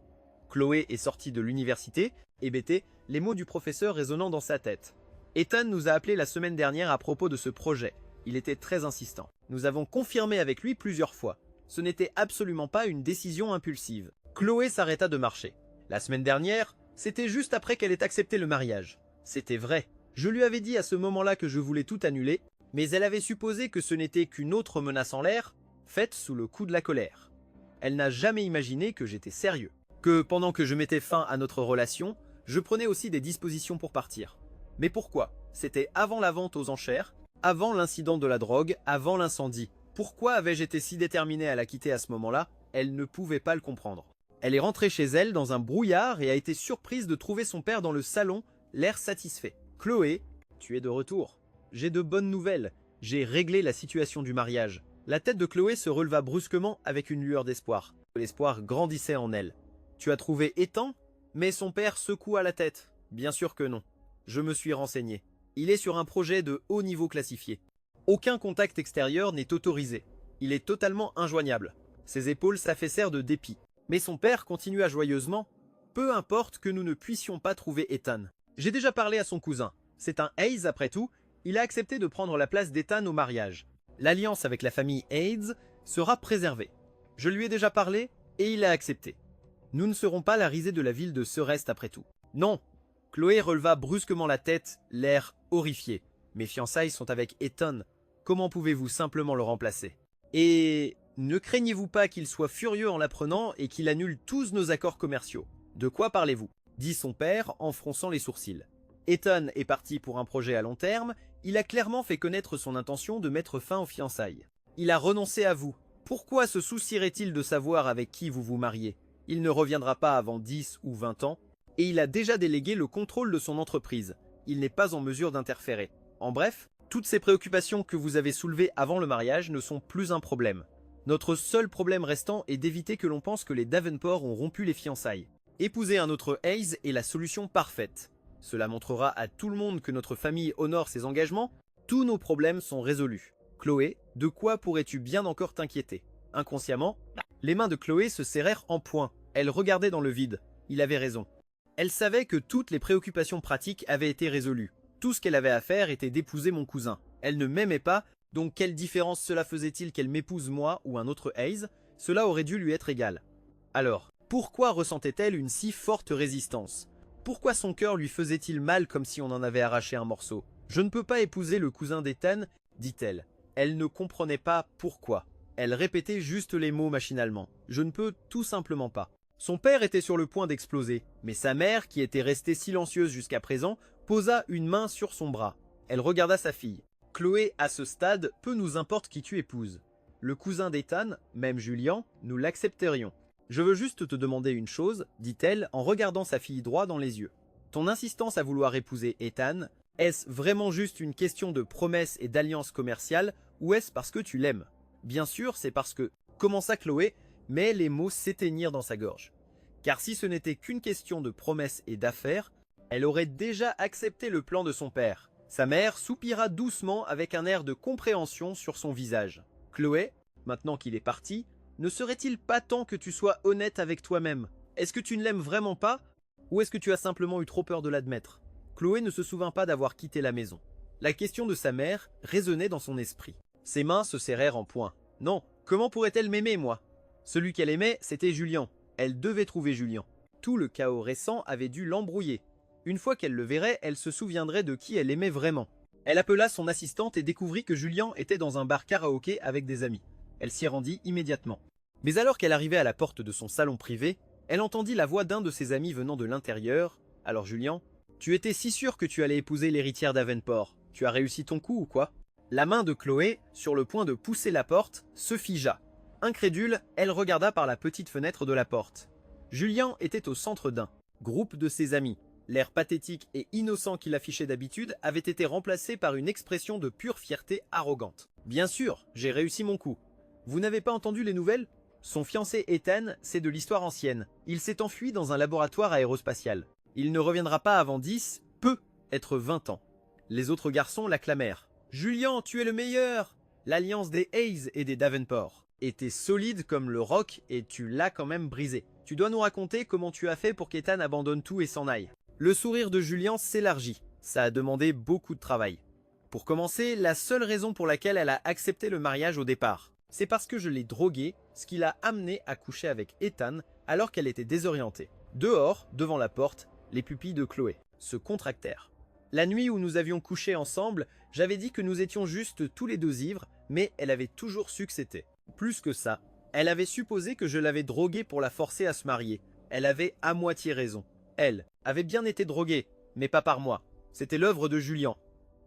Chloé est sortie de l'université, hébétée, les mots du professeur résonnant dans sa tête. Ethan nous a appelé la semaine dernière à propos de ce projet. Il était très insistant. Nous avons confirmé avec lui plusieurs fois. Ce n'était absolument pas une décision impulsive. Chloé s'arrêta de marcher. La semaine dernière, c'était juste après qu'elle ait accepté le mariage. C'était vrai. Je lui avais dit à ce moment-là que je voulais tout annuler, mais elle avait supposé que ce n'était qu'une autre menace en l'air, faite sous le coup de la colère. Elle n'a jamais imaginé que j'étais sérieux. Que pendant que je mettais fin à notre relation, je prenais aussi des dispositions pour partir. Mais pourquoi? C'était avant la vente aux enchères, avant l'incident de la drogue, avant l'incendie. Pourquoi avais-je été si déterminé à la quitter à ce moment-là? Elle ne pouvait pas le comprendre. Elle est rentrée chez elle dans un brouillard et a été surprise de trouver son père dans le salon, l'air satisfait. « Chloé, tu es de retour. J'ai de bonnes nouvelles. J'ai réglé la situation du mariage. » La tête de Chloé se releva brusquement avec une lueur d'espoir. L'espoir grandissait en elle. « Tu as trouvé Ethan ?» Mais son père secoua la tête. « Bien sûr que non. Je me suis renseigné. Il est sur un projet de haut niveau classifié. Aucun contact extérieur n'est autorisé. Il est totalement injoignable. » Ses épaules s'affaissèrent de dépit. Mais son père continua joyeusement. « Peu importe que nous ne puissions pas trouver Ethan. J'ai déjà parlé à son cousin. C'est un Hayes après tout. Il a accepté de prendre la place d'Ethan au mariage. L'alliance avec la famille Hayes sera préservée. Je lui ai déjà parlé et il a accepté. Nous ne serons pas la risée de la ville de Serest après tout. » Non. Chloé releva brusquement la tête, l'air horrifié. « Mes fiançailles sont avec Ethan. Comment pouvez-vous simplement le remplacer? Et ne craignez-vous pas qu'il soit furieux en l'apprenant et qu'il annule tous nos accords commerciaux? De quoi parlez-vous? Dit son père en fronçant les sourcils. Ethan est parti pour un projet à long terme. Il a clairement fait connaître son intention de mettre fin aux fiançailles. Il a renoncé à vous. Pourquoi se soucierait-il de savoir avec qui vous vous mariez? Il ne reviendra pas avant 10 ou 20 ans. Et il a déjà délégué le contrôle de son entreprise. Il n'est pas en mesure d'interférer. En bref, toutes ces préoccupations que vous avez soulevées avant le mariage ne sont plus un problème. Notre seul problème restant est d'éviter que l'on pense que les Davenport ont rompu les fiançailles. Épouser un autre Hayes est la solution parfaite. Cela montrera à tout le monde que notre famille honore ses engagements. Tous nos problèmes sont résolus. Chloé, de quoi pourrais-tu bien encore t'inquiéter? Inconsciemment, les mains de Chloé se serrèrent en poing. Elle regardait dans le vide. Il avait raison. Elle savait que toutes les préoccupations pratiques avaient été résolues. Tout ce qu'elle avait à faire était d'épouser mon cousin. Elle ne m'aimait pas, donc quelle différence cela faisait-il qu'elle m'épouse moi ou un autre Hayes? Cela aurait dû lui être égal. Alors, pourquoi ressentait-elle une si forte résistance? Pourquoi son cœur lui faisait-il mal comme si on en avait arraché un morceau? Je ne peux pas épouser le cousin d'Ethan, dit-elle. Elle ne comprenait pas pourquoi. Elle répétait juste les mots machinalement. Je ne peux tout simplement pas. Son père était sur le point d'exploser, mais sa mère, qui était restée silencieuse jusqu'à présent, posa une main sur son bras. Elle regarda sa fille. Chloé, à ce stade, peu nous importe qui tu épouses. Le cousin d'Ethan, même Julian, nous l'accepterions. Je veux juste te demander une chose, dit-elle en regardant sa fille droit dans les yeux. Ton insistance à vouloir épouser Ethan, est-ce vraiment juste une question de promesse et d'alliance commerciale, ou est-ce parce que tu l'aimes? Bien sûr, c'est parce que, commença Chloé, mais les mots s'éteignirent dans sa gorge. Car si ce n'était qu'une question de promesse et d'affaires, elle aurait déjà accepté le plan de son père. Sa mère soupira doucement avec un air de compréhension sur son visage. Chloé, maintenant qu'il est parti, ne serait-il pas temps que tu sois honnête avec toi-même? Est-ce que tu ne l'aimes vraiment pas? Ou est-ce que tu as simplement eu trop peur de l'admettre? Chloé ne se souvint pas d'avoir quitté la maison. La question de sa mère résonnait dans son esprit. Ses mains se serrèrent en poing. Non, comment pourrait-elle m'aimer, moi? Celui qu'elle aimait, c'était Julian. Elle devait trouver Julian. Tout le chaos récent avait dû l'embrouiller. Une fois qu'elle le verrait, elle se souviendrait de qui elle aimait vraiment. Elle appela son assistante et découvrit que Julian était dans un bar karaoké avec des amis. Elle s'y rendit immédiatement. Mais alors qu'elle arrivait à la porte de son salon privé, elle entendit la voix d'un de ses amis venant de l'intérieur. « Alors Julian, tu étais si sûr que tu allais épouser l'héritière d'Avenport. Tu as réussi ton coup ou quoi ?» La main de Chloé, sur le point de pousser la porte, se figea. Incrédule, elle regarda par la petite fenêtre de la porte. Julian était au centre d'un groupe de ses amis. L'air pathétique et innocent qu'il affichait d'habitude avait été remplacé par une expression de pure fierté arrogante. « Bien sûr, j'ai réussi mon coup. Vous n'avez pas entendu les nouvelles ? Son fiancé Ethan, c'est de l'histoire ancienne. Il s'est enfui dans un laboratoire aérospatial. Il ne reviendra pas avant 10, peut être 20 ans. » Les autres garçons l'acclamèrent. « Julian, tu es le meilleur !» L'alliance des Hayes et des Davenport était solide comme le roc et tu l'as quand même brisé. Tu dois nous raconter comment tu as fait pour qu'Ethan abandonne tout et s'en aille. Le sourire de Julian s'élargit. Ça a demandé beaucoup de travail. Pour commencer, la seule raison pour laquelle elle a accepté le mariage au départ, c'est parce que je l'ai droguée, ce qui l'a amenée à coucher avec Ethan alors qu'elle était désorientée. Dehors, devant la porte, les pupilles de Chloé se contractèrent. La nuit où nous avions couché ensemble, j'avais dit que nous étions juste tous les deux ivres, mais elle avait toujours su que c'était. Plus que ça, elle avait supposé que je l'avais droguée pour la forcer à se marier. Elle avait à moitié raison. Elle avait bien été droguée, mais pas par moi. C'était l'œuvre de Julian.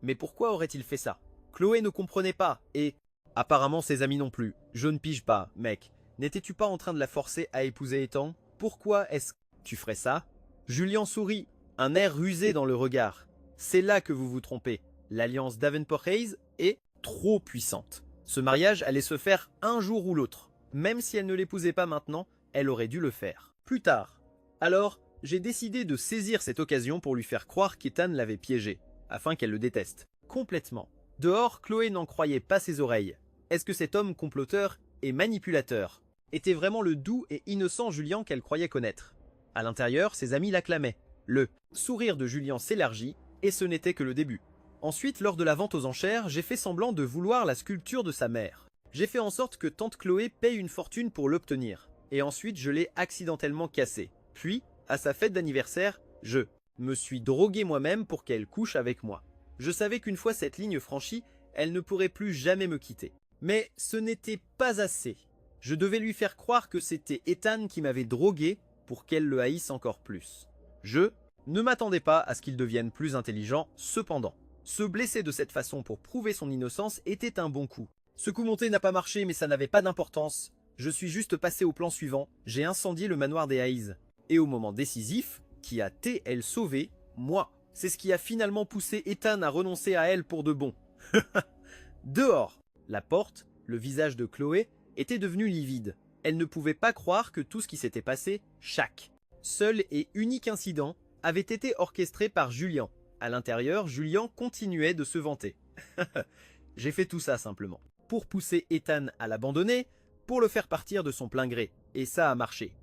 Mais pourquoi aurait-il fait ça? Chloé ne comprenait pas, et apparemment ses amis non plus. Je ne pige pas, mec. N'étais-tu pas en train de la forcer à épouser Ethan? Pourquoi est-ce que tu ferais ça? Julian sourit, un air rusé dans le regard. C'est là que vous vous trompez. L'alliance Davenport-Hayes est trop puissante. Ce mariage allait se faire un jour ou l'autre. Même si elle ne l'épousait pas maintenant, elle aurait dû le faire. Plus tard. Alors, j'ai décidé de saisir cette occasion pour lui faire croire qu'Ethan l'avait piégée, afin qu'elle le déteste. Complètement. Dehors, Chloé n'en croyait pas ses oreilles. Est-ce que cet homme comploteur et manipulateur était vraiment le doux et innocent Julian qu'elle croyait connaître? À l'intérieur, ses amis l'acclamaient. Le sourire de Julian s'élargit, et ce n'était que le début. Ensuite, lors de la vente aux enchères, j'ai fait semblant de vouloir la sculpture de sa mère. J'ai fait en sorte que tante Chloé paye une fortune pour l'obtenir. Et ensuite, je l'ai accidentellement cassée. Puis, à sa fête d'anniversaire, je me suis drogué moi-même pour qu'elle couche avec moi. Je savais qu'une fois cette ligne franchie, elle ne pourrait plus jamais me quitter. Mais ce n'était pas assez. Je devais lui faire croire que c'était Ethan qui m'avait drogué pour qu'elle le haïsse encore plus. Je ne m'attendais pas à ce qu'il devienne plus intelligent, cependant. Se blesser de cette façon pour prouver son innocence était un bon coup. Ce coup monté n'a pas marché, mais ça n'avait pas d'importance. Je suis juste passé au plan suivant, j'ai incendié le manoir des Hayes. Et au moment décisif, qui a T.L. sauvé, moi. C'est ce qui a finalement poussé Ethan à renoncer à elle pour de bon. Dehors, la porte, le visage de Chloé, était devenu livide. Elle ne pouvait pas croire que tout ce qui s'était passé, chaque seul et unique incident, avait été orchestré par Julian. À l'intérieur, Julian continuait de se vanter. J'ai fait tout ça simplement. Pour pousser Ethan à l'abandonner, pour le faire partir de son plein gré. Et ça a marché.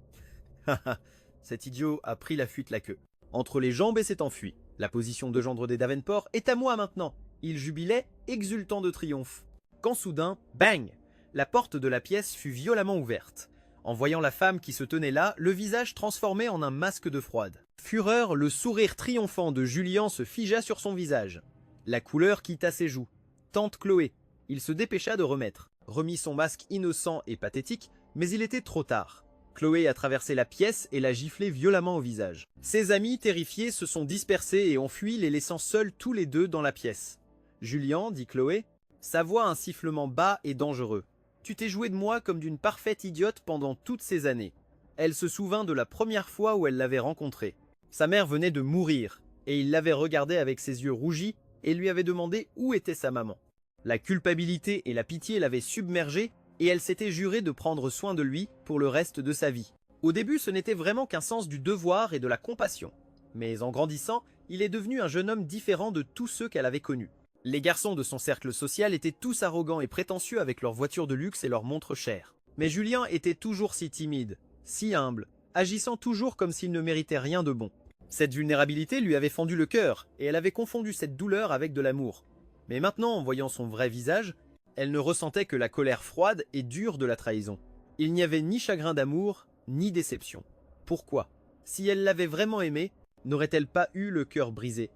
Haha, cet idiot a pris la fuite la queue. Entre les jambes et s'est enfui. La position de gendre des Davenport est à moi maintenant. Il jubilait, exultant de triomphe. Quand soudain, bang! La porte de la pièce fut violemment ouverte. En voyant la femme qui se tenait là, le visage transformé en un masque de froide. Fureur, le sourire triomphant de Julien se figea sur son visage. La couleur quitta ses joues. Tante Chloé. Il se dépêcha de remit son masque innocent et pathétique, mais il était trop tard. Chloé a traversé la pièce et l'a giflé violemment au visage. Ses amis, terrifiés, se sont dispersés et ont fui, les laissant seuls tous les deux dans la pièce. « Julien, dit Chloé, sa voix a un sifflement bas et dangereux. Tu t'es joué de moi comme d'une parfaite idiote pendant toutes ces années. » Elle se souvint de la première fois où elle l'avait rencontré. Sa mère venait de mourir, et il l'avait regardée avec ses yeux rougis et lui avait demandé où était sa maman. La culpabilité et la pitié l'avaient submergée, et elle s'était jurée de prendre soin de lui pour le reste de sa vie. Au début, ce n'était vraiment qu'un sens du devoir et de la compassion. Mais en grandissant, il est devenu un jeune homme différent de tous ceux qu'elle avait connus. Les garçons de son cercle social étaient tous arrogants et prétentieux avec leurs voitures de luxe et leurs montres chères. Mais Julien était toujours si timide, si humble, agissant toujours comme s'il ne méritait rien de bon. Cette vulnérabilité lui avait fendu le cœur, et elle avait confondu cette douleur avec de l'amour. Mais maintenant, en voyant son vrai visage, elle ne ressentait que la colère froide et dure de la trahison. Il n'y avait ni chagrin d'amour, ni déception. Pourquoi? Si elle l'avait vraiment aimé, n'aurait-elle pas eu le cœur brisé?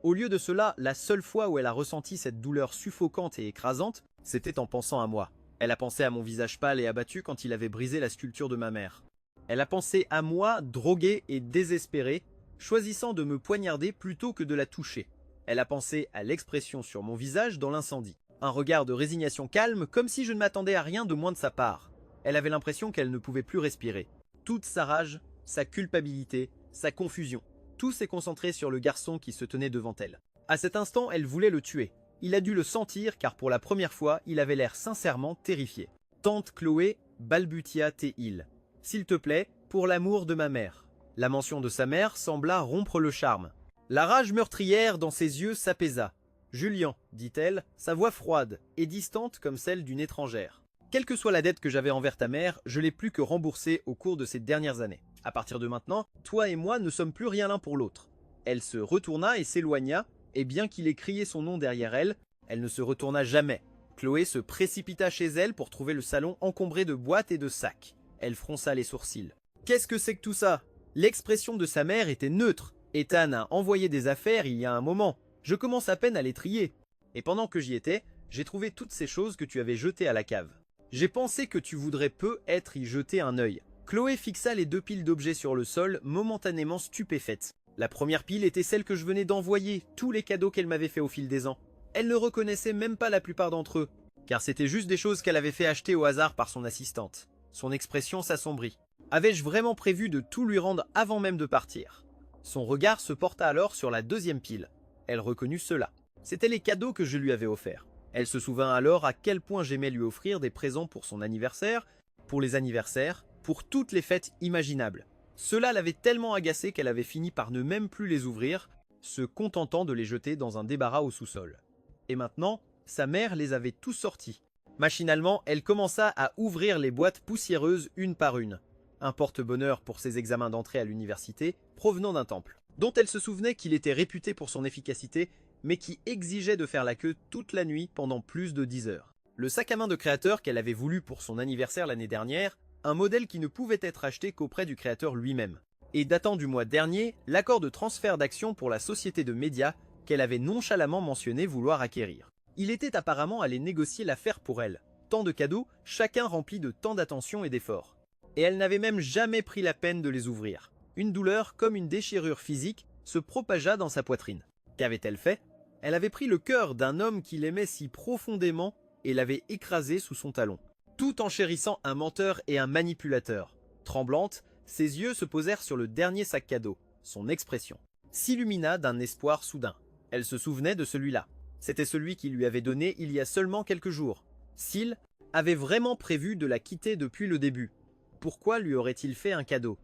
Au lieu de cela, la seule fois où elle a ressenti cette douleur suffocante et écrasante, c'était en pensant à moi. Elle a pensé à mon visage pâle et abattu quand il avait brisé la sculpture de ma mère. Elle a pensé à moi, drogué et désespéré, choisissant de me poignarder plutôt que de la toucher. Elle a pensé à l'expression sur mon visage dans l'incendie. Un regard de résignation calme, comme si je ne m'attendais à rien de moins de sa part. Elle avait l'impression qu'elle ne pouvait plus respirer. Toute sa rage, sa culpabilité, sa confusion. Tout s'est concentré sur le garçon qui se tenait devant elle. À cet instant, elle voulait le tuer. Il a dû le sentir car pour la première fois, il avait l'air sincèrement terrifié. Tante Chloé balbutia-t-il. S'il te plaît, pour l'amour de ma mère. La mention de sa mère sembla rompre le charme. La rage meurtrière dans ses yeux s'apaisa. Julien, dit-elle, sa voix froide et distante comme celle d'une étrangère. Quelle que soit la dette que j'avais envers ta mère, je l'ai plus que remboursée au cours de ces dernières années. À partir de maintenant, toi et moi ne sommes plus rien l'un pour l'autre. Elle se retourna et s'éloigna, et bien qu'il ait crié son nom derrière elle, elle ne se retourna jamais. Chloé se précipita chez elle pour trouver le salon encombré de boîtes et de sacs. Elle fronça les sourcils. Qu'est-ce que c'est que tout ça? L'expression de sa mère était neutre. Ethan a envoyé des affaires il y a un moment. Je commence à peine à les trier. Et pendant que j'y étais, j'ai trouvé toutes ces choses que tu avais jetées à la cave. J'ai pensé que tu voudrais peu être y jeter un œil. Chloé fixa les deux piles d'objets sur le sol, momentanément stupéfaite. La première pile était celle que je venais d'envoyer, tous les cadeaux qu'elle m'avait fait au fil des ans. Elle ne reconnaissait même pas la plupart d'entre eux, car c'était juste des choses qu'elle avait fait acheter au hasard par son assistante. Son expression s'assombrit. Avais-je vraiment prévu de tout lui rendre avant même de partir? Son regard se porta alors sur la deuxième pile. Elle reconnut cela. C'étaient les cadeaux que je lui avais offerts. Elle se souvint alors à quel point j'aimais lui offrir des présents pour son anniversaire, pour les anniversaires, pour toutes les fêtes imaginables. Cela l'avait tellement agacée qu'elle avait fini par ne même plus les ouvrir, se contentant de les jeter dans un débarras au sous-sol. Et maintenant, sa mère les avait tous sortis. Machinalement, elle commença à ouvrir les boîtes poussiéreuses une par une. Un porte-bonheur pour ses examens d'entrée à l'université, provenant d'un temple, dont elle se souvenait qu'il était réputé pour son efficacité, mais qui exigeait de faire la queue toute la nuit pendant plus de 10 heures. Le sac à main de créateur qu'elle avait voulu pour son anniversaire l'année dernière, un modèle qui ne pouvait être acheté qu'auprès du créateur lui-même. Et datant du mois dernier, l'accord de transfert d'actions pour la société de médias qu'elle avait nonchalamment mentionné vouloir acquérir. Il était apparemment allé négocier l'affaire pour elle. Tant de cadeaux, chacun rempli de tant d'attention et d'efforts. Et elle n'avait même jamais pris la peine de les ouvrir. Une douleur, comme une déchirure physique, se propagea dans sa poitrine. Qu'avait-elle fait? Elle avait pris le cœur d'un homme qu'il aimait si profondément et l'avait écrasé sous son talon, tout en chérissant un menteur et un manipulateur. Tremblante, ses yeux se posèrent sur le dernier sac cadeau. Son expression s'illumina d'un espoir soudain. Elle se souvenait de celui-là. C'était celui qu'il lui avait donné il y a seulement quelques jours. S'il avait vraiment prévu de la quitter depuis le début, pourquoi lui aurait-il fait un cadeau?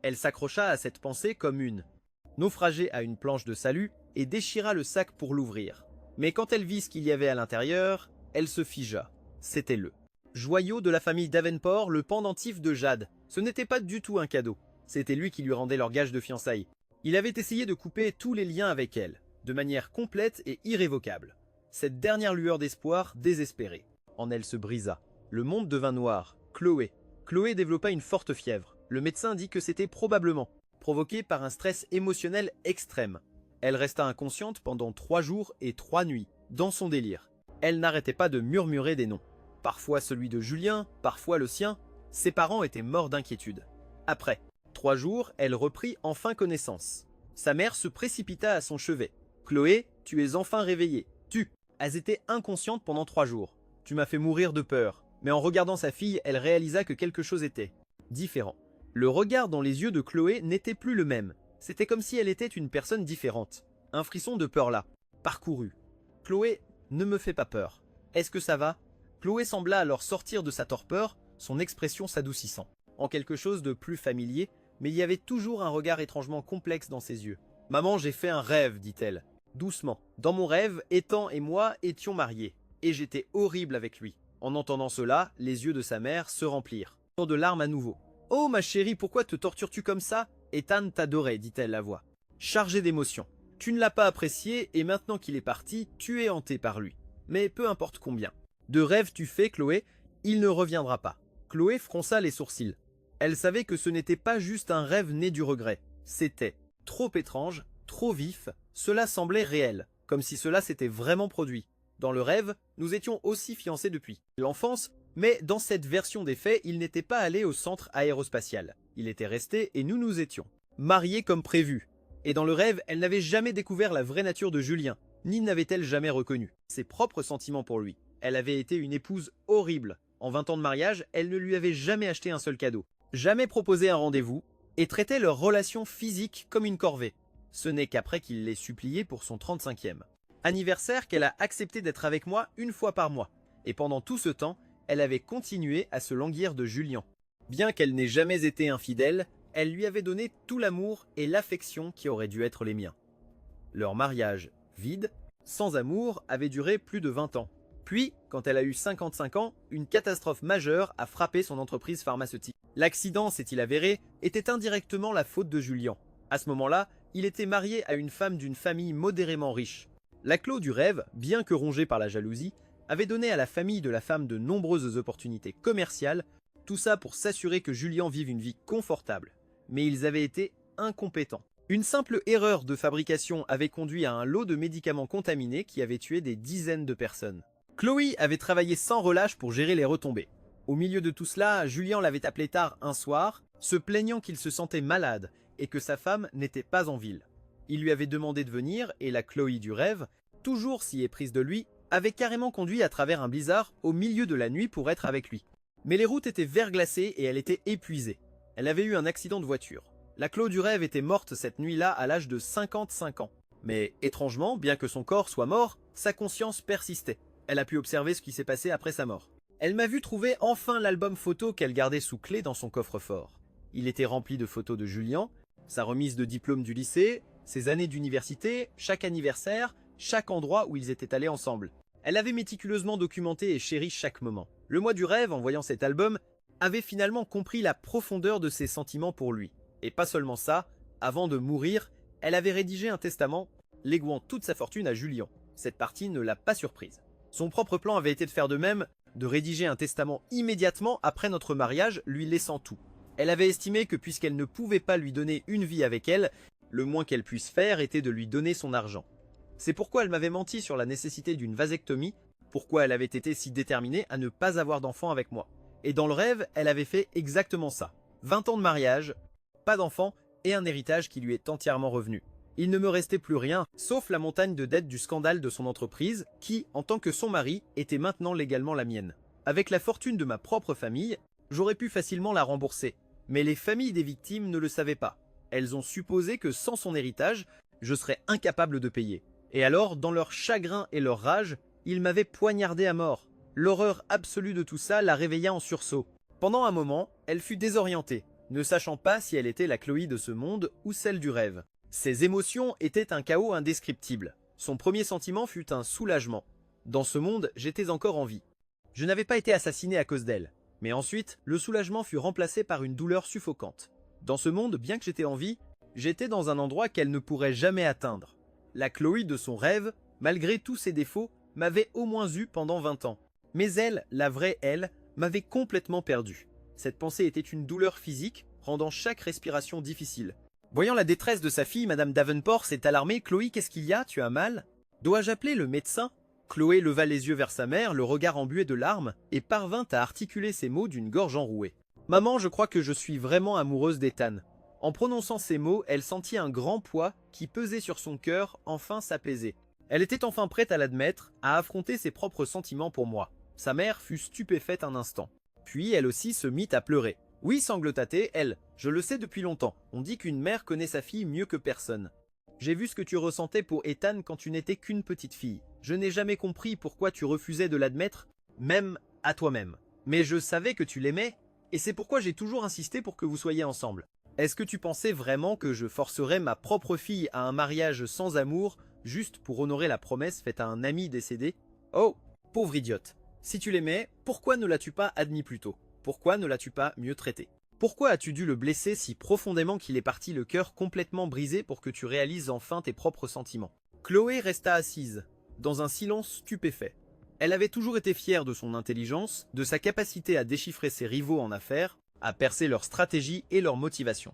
Elle s'accrocha à cette pensée comme une naufragée à une planche de salut et déchira le sac pour l'ouvrir. Mais quand elle vit ce qu'il y avait à l'intérieur, elle se figea. C'était le joyau de la famille Davenport, le pendentif de Jade. Ce n'était pas du tout un cadeau. C'était lui qui lui rendait leur gage de fiançailles. Il avait essayé de couper tous les liens avec elle, de manière complète et irrévocable. Cette dernière lueur d'espoir désespérée. En elle se brisa. Le monde devint noir. Chloé. Chloé développa une forte fièvre. Le médecin dit que c'était probablement provoqué par un stress émotionnel extrême. Elle resta inconsciente pendant 3 jours et 3 nuits, dans son délire. Elle n'arrêtait pas de murmurer des noms. Parfois celui de Julien, parfois le sien. Ses parents étaient morts d'inquiétude. Après 3 jours, elle reprit enfin connaissance. Sa mère se précipita à son chevet. « Chloé, tu es enfin réveillée. Elles étaient inconscientes pendant 3 jours. Tu m'as fait mourir de peur. » Mais en regardant sa fille, elle réalisa que quelque chose était différent. Le regard dans les yeux de Chloé n'était plus le même. C'était comme si elle était une personne différente. Un frisson de peur là, parcourut. « Chloé, ne me fais pas peur. Est-ce que ça va ?» Chloé sembla alors sortir de sa torpeur, son expression s'adoucissant, en quelque chose de plus familier, mais il y avait toujours un regard étrangement complexe dans ses yeux. « Maman, j'ai fait un rêve, dit-elle, doucement. Dans mon rêve, Ethan et moi étions mariés, et j'étais horrible avec lui. » En entendant cela, les yeux de sa mère se remplirent de larmes à nouveau. « Oh ma chérie, pourquoi te tortures-tu comme ça? Ethan t'adorait, dit-elle la voix, chargée d'émotion. Tu ne l'as pas apprécié et maintenant qu'il est parti, tu es hanté par lui. Mais peu importe combien. De rêve tu fais, Chloé, il ne reviendra pas. » Chloé fronça les sourcils. Elle savait que ce n'était pas juste un rêve né du regret. C'était trop étrange, trop vif, cela semblait réel, comme si cela s'était vraiment produit. Dans le rêve, nous étions aussi fiancés depuis l'enfance, mais dans cette version des faits, il n'était pas allé au centre aérospatial. Il était resté et nous étions mariés comme prévu. Et dans le rêve, elle n'avait jamais découvert la vraie nature de Julien, ni n'avait-elle jamais reconnu ses propres sentiments pour lui. Elle avait été une épouse horrible. En 20 ans de mariage, elle ne lui avait jamais acheté un seul cadeau, jamais proposé un rendez-vous, et traitait leur relation physique comme une corvée. Ce n'est qu'après qu'il l'ait suppliée pour son 35e anniversaire qu'elle a accepté d'être avec moi une fois par mois. Et pendant tout ce temps, elle avait continué à se languir de Julien. Bien qu'elle n'ait jamais été infidèle, elle lui avait donné tout l'amour et l'affection qui auraient dû être les miens. Leur mariage, vide, sans amour, avait duré plus de 20 ans. Puis, quand elle a eu 55 ans, une catastrophe majeure a frappé son entreprise pharmaceutique. L'accident, s'est-il avéré, était indirectement la faute de Julien. À ce moment-là, il était marié à une femme d'une famille modérément riche. La Chloé du rêve, bien que rongée par la jalousie, avait donné à la famille de la femme de nombreuses opportunités commerciales, tout ça pour s'assurer que Julien vive une vie confortable. Mais ils avaient été incompétents. Une simple erreur de fabrication avait conduit à un lot de médicaments contaminés qui avait tué des dizaines de personnes. Chloé avait travaillé sans relâche pour gérer les retombées. Au milieu de tout cela, Julien l'avait appelé tard un soir, se plaignant qu'il se sentait malade et que sa femme n'était pas en ville. Il lui avait demandé de venir et la Chloé du rêve, toujours si éprise de lui, avait carrément conduit à travers un blizzard au milieu de la nuit pour être avec lui. Mais les routes étaient verglacées et elle était épuisée. Elle avait eu un accident de voiture. La Chloé du rêve était morte cette nuit-là à l'âge de 55 ans. Mais étrangement, bien que son corps soit mort, sa conscience persistait. Elle a pu observer ce qui s'est passé après sa mort. Elle m'a vu trouver enfin l'album photo qu'elle gardait sous clé dans son coffre-fort. Il était rempli de photos de Julien, sa remise de diplôme du lycée, ses années d'université, chaque anniversaire, chaque endroit où ils étaient allés ensemble. Elle avait méticuleusement documenté et chéri chaque moment. Le moi du rêve, en voyant cet album, avait finalement compris la profondeur de ses sentiments pour lui. Et pas seulement ça, avant de mourir, elle avait rédigé un testament, léguant toute sa fortune à Julien. Cette partie ne l'a pas surprise. Son propre plan avait été de faire de même, de rédiger un testament immédiatement après notre mariage, lui laissant tout. Elle avait estimé que puisqu'elle ne pouvait pas lui donner une vie avec elle, le moins qu'elle puisse faire était de lui donner son argent. C'est pourquoi elle m'avait menti sur la nécessité d'une vasectomie, pourquoi elle avait été si déterminée à ne pas avoir d'enfant avec moi. Et dans le rêve, elle avait fait exactement ça. 20 ans de mariage, pas d'enfant et un héritage qui lui est entièrement revenu. Il ne me restait plus rien, sauf la montagne de dettes du scandale de son entreprise, qui, en tant que son mari, était maintenant légalement la mienne. Avec la fortune de ma propre famille, j'aurais pu facilement la rembourser. Mais les familles des victimes ne le savaient pas. Elles ont supposé que sans son héritage, je serais incapable de payer. Et alors, dans leur chagrin et leur rage, ils m'avaient poignardé à mort. L'horreur absolue de tout ça la réveilla en sursaut. Pendant un moment, elle fut désorientée, ne sachant pas si elle était la Chloé de ce monde ou celle du rêve. Ses émotions étaient un chaos indescriptible. Son premier sentiment fut un soulagement. Dans ce monde, j'étais encore en vie. Je n'avais pas été assassiné à cause d'elle. Mais ensuite, le soulagement fut remplacé par une douleur suffocante. Dans ce monde, bien que j'étais en vie, j'étais dans un endroit qu'elle ne pourrait jamais atteindre. La Chloé de son rêve, malgré tous ses défauts, m'avait au moins eu pendant 20 ans. Mais elle, la vraie elle, m'avait complètement perdu. Cette pensée était une douleur physique, rendant chaque respiration difficile. Voyant la détresse de sa fille, Madame Davenport s'est alarmée. « Chloé, qu'est-ce qu'il y a? Tu as mal? Dois-je appeler le médecin ?» Chloé leva les yeux vers sa mère, le regard embué de larmes, et parvint à articuler ces mots d'une gorge enrouée. « Maman, je crois que je suis vraiment amoureuse d'Ethan. » En prononçant ces mots, elle sentit un grand poids qui pesait sur son cœur enfin s'apaiser. Elle était enfin prête à l'admettre, à affronter ses propres sentiments pour moi. Sa mère fut stupéfaite un instant. Puis elle aussi se mit à pleurer. « Oui, sanglota-t-elle, elle, je le sais depuis longtemps. On dit qu'une mère connaît sa fille mieux que personne. J'ai vu ce que tu ressentais pour Ethan quand tu n'étais qu'une petite fille. Je n'ai jamais compris pourquoi tu refusais de l'admettre, même à toi-même. Mais je savais que tu l'aimais, et c'est pourquoi j'ai toujours insisté pour que vous soyez ensemble. Est-ce que tu pensais vraiment que je forcerais ma propre fille à un mariage sans amour, juste pour honorer la promesse faite à un ami décédé? Oh, pauvre idiote. Si tu l'aimais, pourquoi ne l'as-tu pas admis plus tôt? Pourquoi ne l'as-tu pas mieux traité? Pourquoi as-tu dû le blesser si profondément qu'il est parti le cœur complètement brisé pour que tu réalises enfin tes propres sentiments? » Chloé resta assise, dans un silence stupéfait. Elle avait toujours été fière de son intelligence, de sa capacité à déchiffrer ses rivaux en affaires, à percer leur stratégie et leur motivation.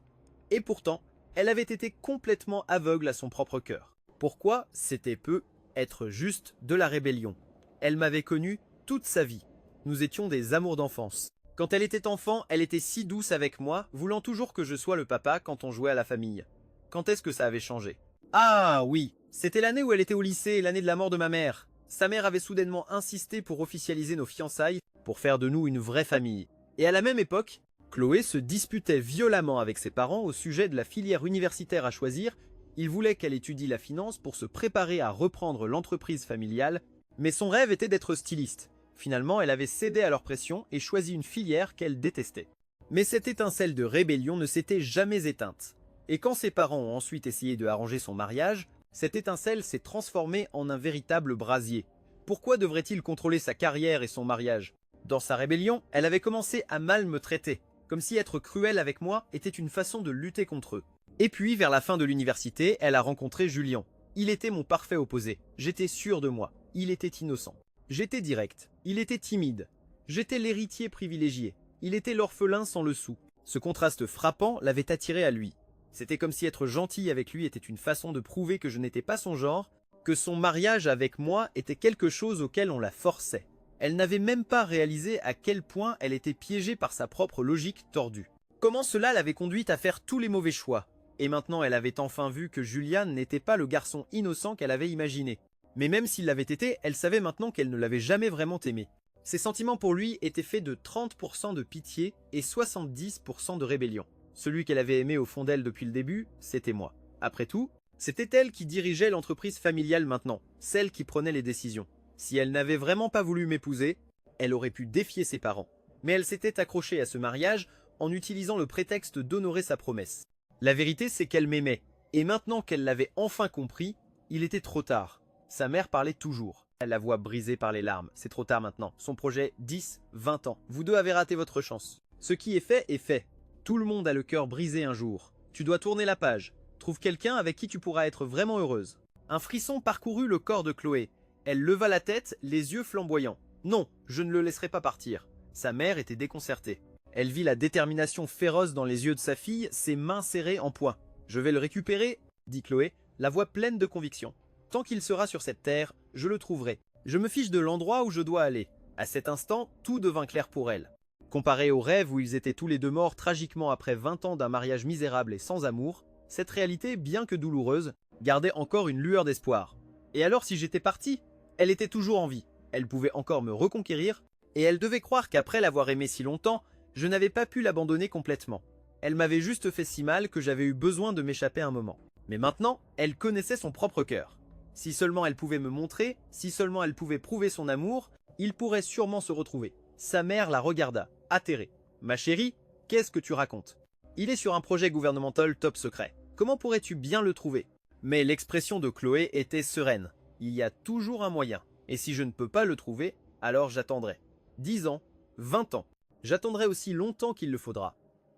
Et pourtant, elle avait été complètement aveugle à son propre cœur. Pourquoi? C'était peu être juste de la rébellion. Elle m'avait connu toute sa vie. Nous étions des amours d'enfance. Quand elle était enfant, elle était si douce avec moi, voulant toujours que je sois le papa quand on jouait à la famille. Quand est-ce que ça avait changé? Ah oui, c'était l'année où elle était au lycée, l'année de la mort de ma mère. Sa mère avait soudainement insisté pour officialiser nos fiançailles, pour faire de nous une vraie famille. Et à la même époque, Chloé se disputait violemment avec ses parents au sujet de la filière universitaire à choisir. Ils voulaient qu'elle étudie la finance pour se préparer à reprendre l'entreprise familiale, mais son rêve était d'être styliste. Finalement, elle avait cédé à leur pression et choisi une filière qu'elle détestait. Mais cette étincelle de rébellion ne s'était jamais éteinte. Et quand ses parents ont ensuite essayé de arranger son mariage, cette étincelle s'est transformée en un véritable brasier. Pourquoi devrait-il contrôler sa carrière et son mariage? Dans sa rébellion, elle avait commencé à mal me traiter, comme si être cruelle avec moi était une façon de lutter contre eux. Et puis, vers la fin de l'université, elle a rencontré Julian. Il était mon parfait opposé. J'étais sûr de moi. Il était innocent. J'étais direct, il était timide. J'étais l'héritier privilégié, il était l'orphelin sans le sou. Ce contraste frappant l'avait attiré à lui. C'était comme si être gentil avec lui était une façon de prouver que je n'étais pas son genre, que son mariage avec moi était quelque chose auquel on la forçait. Elle n'avait même pas réalisé à quel point elle était piégée par sa propre logique tordue. Comment cela l'avait conduite à faire tous les mauvais choix. Et maintenant elle avait enfin vu que Julian n'était pas le garçon innocent qu'elle avait imaginé. Mais même s'il l'avait été, elle savait maintenant qu'elle ne l'avait jamais vraiment aimé. Ses sentiments pour lui étaient faits de 30% de pitié et 70% de rébellion. Celui qu'elle avait aimé au fond d'elle depuis le début, c'était moi. Après tout, c'était elle qui dirigeait l'entreprise familiale maintenant, celle qui prenait les décisions. Si elle n'avait vraiment pas voulu m'épouser, elle aurait pu défier ses parents. Mais elle s'était accrochée à ce mariage en utilisant le prétexte d'honorer sa promesse. La vérité, c'est qu'elle m'aimait. Et maintenant qu'elle l'avait enfin compris, il était trop tard. Sa mère parlait toujours. La voix brisée par les larmes. C'est trop tard maintenant. Son projet, 10, 20 ans. Vous deux avez raté votre chance. Ce qui est fait est fait. Tout le monde a le cœur brisé un jour. Tu dois tourner la page. Trouve quelqu'un avec qui tu pourras être vraiment heureuse. Un frisson parcourut le corps de Chloé. Elle leva la tête, les yeux flamboyants. Non, je ne le laisserai pas partir. Sa mère était déconcertée. Elle vit la détermination féroce dans les yeux de sa fille, ses mains serrées en poing. Je vais le récupérer, dit Chloé, la voix pleine de conviction. Tant qu'il sera sur cette terre, je le trouverai. Je me fiche de l'endroit où je dois aller. À cet instant, tout devint clair pour elle. Comparé au rêve où ils étaient tous les deux morts tragiquement après 20 ans d'un mariage misérable et sans amour, cette réalité, bien que douloureuse, gardait encore une lueur d'espoir. Et alors si j'étais parti? Elle était toujours en vie. Elle pouvait encore me reconquérir, et elle devait croire qu'après l'avoir aimée si longtemps, je n'avais pas pu l'abandonner complètement. Elle m'avait juste fait si mal que j'avais eu besoin de m'échapper un moment. Mais maintenant, elle connaissait son propre cœur. Si seulement elle pouvait me montrer, si seulement elle pouvait prouver son amour, ils pourraient sûrement se retrouver. Sa mère la regarda, atterrée. « Ma chérie, qu'est-ce que tu racontes? Il est sur un projet gouvernemental top secret. Comment pourrais-tu bien le trouver ?» Mais l'expression de Chloé était sereine. Il y a toujours un moyen. Et si je ne peux pas le trouver, alors j'attendrai. 10 ans, 20 ans. J'attendrai aussi longtemps qu'il le faudra.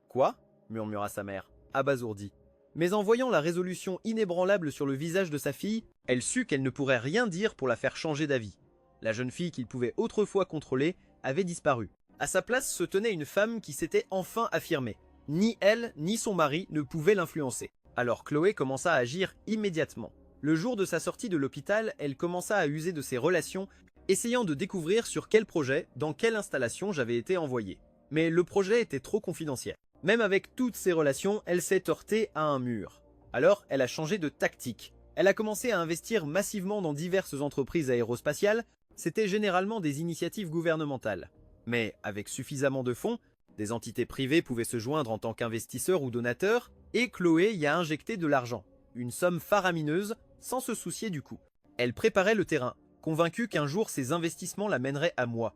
Quoi ? Murmura sa mère, abasourdie. Mais en voyant la résolution inébranlable sur le visage de sa fille, elle sut qu'elle ne pourrait rien dire pour la faire changer d'avis. La jeune fille qu'il pouvait autrefois contrôler avait disparu. À sa place se tenait une femme qui s'était enfin affirmée. Ni elle, ni son mari ne pouvaient l'influencer. Alors Chloé commença à agir immédiatement. Le jour de sa sortie de l'hôpital, elle commença à user de ses relations, essayant de découvrir sur quel projet, dans quelle installation j'avais été envoyé. Mais le projet était trop confidentiel. Même avec toutes ses relations, elle s'est heurtée à un mur. Alors, elle a changé de tactique. Elle a commencé à investir massivement dans diverses entreprises aérospatiales. C'était généralement des initiatives gouvernementales. Mais avec suffisamment de fonds, des entités privées pouvaient se joindre en tant qu'investisseurs ou donateurs, et Chloé y a injecté de l'argent, une somme faramineuse, sans se soucier du coût. Elle préparait le terrain, convaincue qu'un jour ces investissements la mèneraient à moi.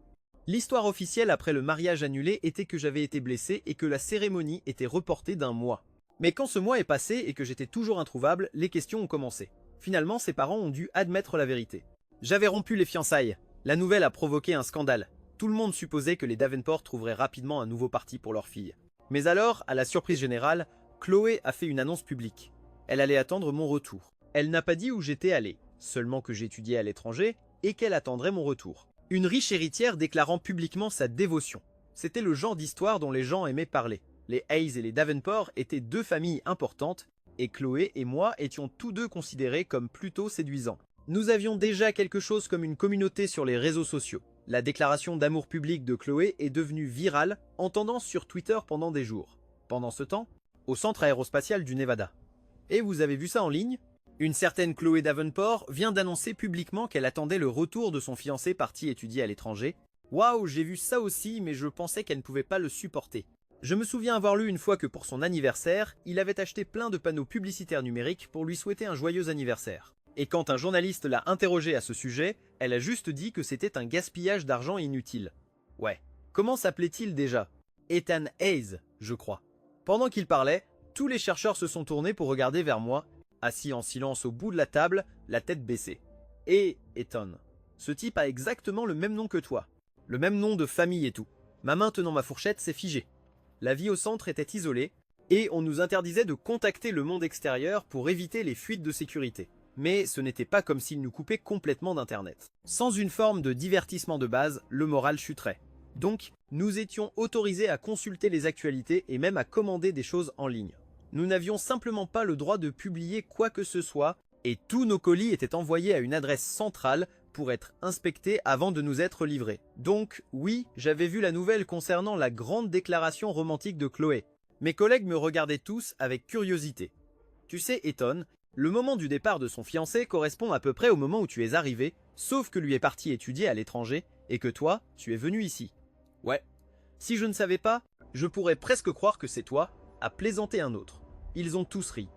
L'histoire officielle après le mariage annulé était que j'avais été blessé et que la cérémonie était reportée d'un mois. Mais quand ce mois est passé et que j'étais toujours introuvable, les questions ont commencé. Finalement, ses parents ont dû admettre la vérité. J'avais rompu les fiançailles. La nouvelle a provoqué un scandale. Tout le monde supposait que les Davenport trouveraient rapidement un nouveau parti pour leur fille. Mais alors, à la surprise générale, Chloé a fait une annonce publique. Elle allait attendre mon retour. Elle n'a pas dit où j'étais allé, seulement que j'étudiais à l'étranger et qu'elle attendrait mon retour. Une riche héritière déclarant publiquement sa dévotion. C'était le genre d'histoire dont les gens aimaient parler. Les Hayes et les Davenport étaient deux familles importantes, et Chloé et moi étions tous deux considérés comme plutôt séduisants. Nous avions déjà quelque chose comme une communauté sur les réseaux sociaux. La déclaration d'amour public de Chloé est devenue virale, en tendance sur Twitter pendant des jours. Pendant ce temps, au centre aérospatial du Nevada. Et vous avez vu ça en ligne ? Une certaine Chloé Davenport vient d'annoncer publiquement qu'elle attendait le retour de son fiancé parti étudier à l'étranger. Waouh, j'ai vu ça aussi, mais je pensais qu'elle ne pouvait pas le supporter. Je me souviens avoir lu une fois que pour son anniversaire, il avait acheté plein de panneaux publicitaires numériques pour lui souhaiter un joyeux anniversaire. Et quand un journaliste l'a interrogée à ce sujet, elle a juste dit que c'était un gaspillage d'argent inutile. Ouais. Comment s'appelait-il déjà ? Ethan Hayes, je crois. Pendant qu'il parlait, tous les chercheurs se sont tournés pour regarder vers moi, assis en silence au bout de la table, la tête baissée. Et Ethan, ce type a exactement le même nom que toi. Le même nom de famille et tout. Ma main tenant ma fourchette s'est figée. La vie au centre était isolée, et on nous interdisait de contacter le monde extérieur pour éviter les fuites de sécurité. Mais ce n'était pas comme s'ils nous coupaient complètement d'Internet. Sans une forme de divertissement de base, le moral chuterait. Donc, nous étions autorisés à consulter les actualités et même à commander des choses en ligne. Nous n'avions simplement pas le droit de publier quoi que ce soit, et tous nos colis étaient envoyés à une adresse centrale pour être inspectés avant de nous être livrés. Donc, oui, j'avais vu la nouvelle concernant la grande déclaration romantique de Chloé. Mes collègues me regardaient tous avec curiosité. Tu sais, Ethan, le moment du départ de son fiancé correspond à peu près au moment où tu es arrivé, sauf que lui est parti étudier à l'étranger, et que toi, tu es venu ici. Ouais. Si je ne savais pas, je pourrais presque croire que c'est toi, a plaisanté un autre. Ils ont tous ri.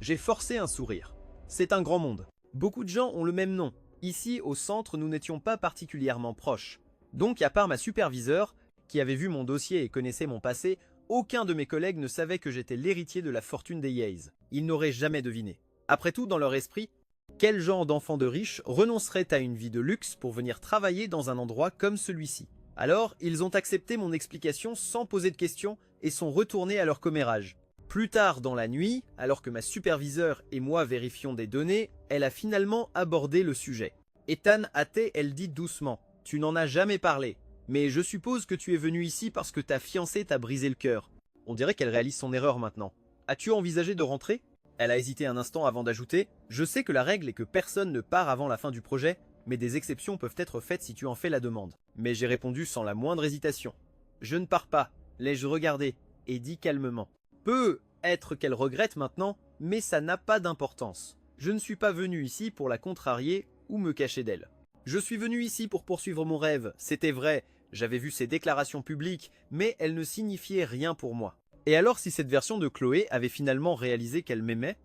J'ai forcé un sourire. C'est un grand monde. Beaucoup de gens ont le même nom. Ici, au centre, nous n'étions pas particulièrement proches. Donc, à part ma superviseure, qui avait vu mon dossier et connaissait mon passé, aucun de mes collègues ne savait que j'étais l'héritier de la fortune des Hayes. Ils n'auraient jamais deviné. Après tout, dans leur esprit, quel genre d'enfant de riche renoncerait à une vie de luxe pour venir travailler dans un endroit comme celui-ci? Alors, ils ont accepté mon explication sans poser de questions et sont retournés à leur commérage. Plus tard dans la nuit, alors que ma superviseure et moi vérifions des données, elle a finalement abordé le sujet. Ethan hâté, elle dit doucement « Tu n'en as jamais parlé, mais je suppose que tu es venu ici parce que ta fiancée t'a brisé le cœur. » On dirait qu'elle réalise son erreur maintenant. « As-tu envisagé de rentrer ?» Elle a hésité un instant avant d'ajouter « Je sais que la règle est que personne ne part avant la fin du projet, mais des exceptions peuvent être faites si tu en fais la demande. » Mais j'ai répondu sans la moindre hésitation. « Je ne pars pas, l'ai-je regardé, et dit calmement. Peut être qu'elle regrette maintenant, mais ça n'a pas d'importance. Je ne suis pas venu ici pour la contrarier ou me cacher d'elle. Je suis venu ici pour poursuivre mon rêve, c'était vrai, j'avais vu ses déclarations publiques, mais elles ne signifiaient rien pour moi. Et alors si cette version de Chloé avait finalement réalisé qu'elle m'aimait?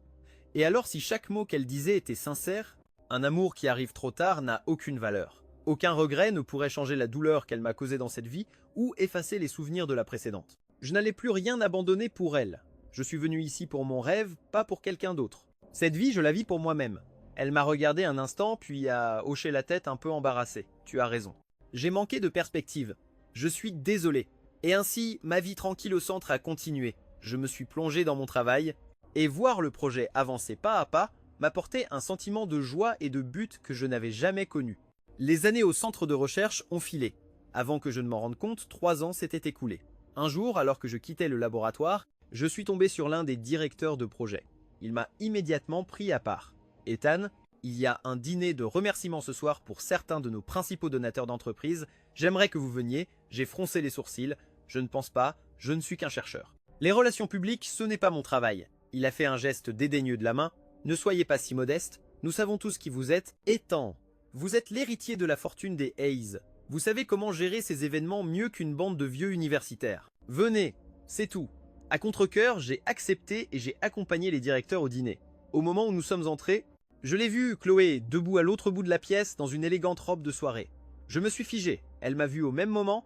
Et alors si chaque mot qu'elle disait était sincère? Un amour qui arrive trop tard n'a aucune valeur. Aucun regret ne pourrait changer la douleur qu'elle m'a causée dans cette vie ou effacer les souvenirs de la précédente. Je n'allais plus rien abandonner pour elle. Je suis venu ici pour mon rêve, pas pour quelqu'un d'autre. Cette vie, je la vis pour moi-même. Elle m'a regardé un instant, puis a hoché la tête un peu embarrassée. Tu as raison. J'ai manqué de perspective. Je suis désolé. Et ainsi, ma vie tranquille au centre a continué. Je me suis plongé dans mon travail, et voir le projet avancer pas à pas m'apportait un sentiment de joie et de but que je n'avais jamais connu. Les années au centre de recherche ont filé. Avant que je ne m'en rende compte, 3 ans s'étaient écoulés. Un jour, alors que je quittais le laboratoire, je suis tombé sur l'un des directeurs de projet. Il m'a immédiatement pris à part. Ethan, il y a un dîner de remerciements ce soir pour certains de nos principaux donateurs d'entreprise. J'aimerais que vous veniez. J'ai froncé les sourcils. Je ne pense pas, je ne suis qu'un chercheur. Les relations publiques, ce n'est pas mon travail. Il a fait un geste dédaigneux de la main. Ne soyez pas si modeste. Nous savons tous qui vous êtes. Ethan, vous êtes l'héritier de la fortune des Hayes. Vous savez comment gérer ces événements mieux qu'une bande de vieux universitaires. Venez, c'est tout. À contre-cœur, j'ai accepté et j'ai accompagné les directeurs au dîner. Au moment où nous sommes entrés, je l'ai vue, Chloé, debout à l'autre bout de la pièce dans une élégante robe de soirée. Je me suis figé, elle m'a vu au même moment,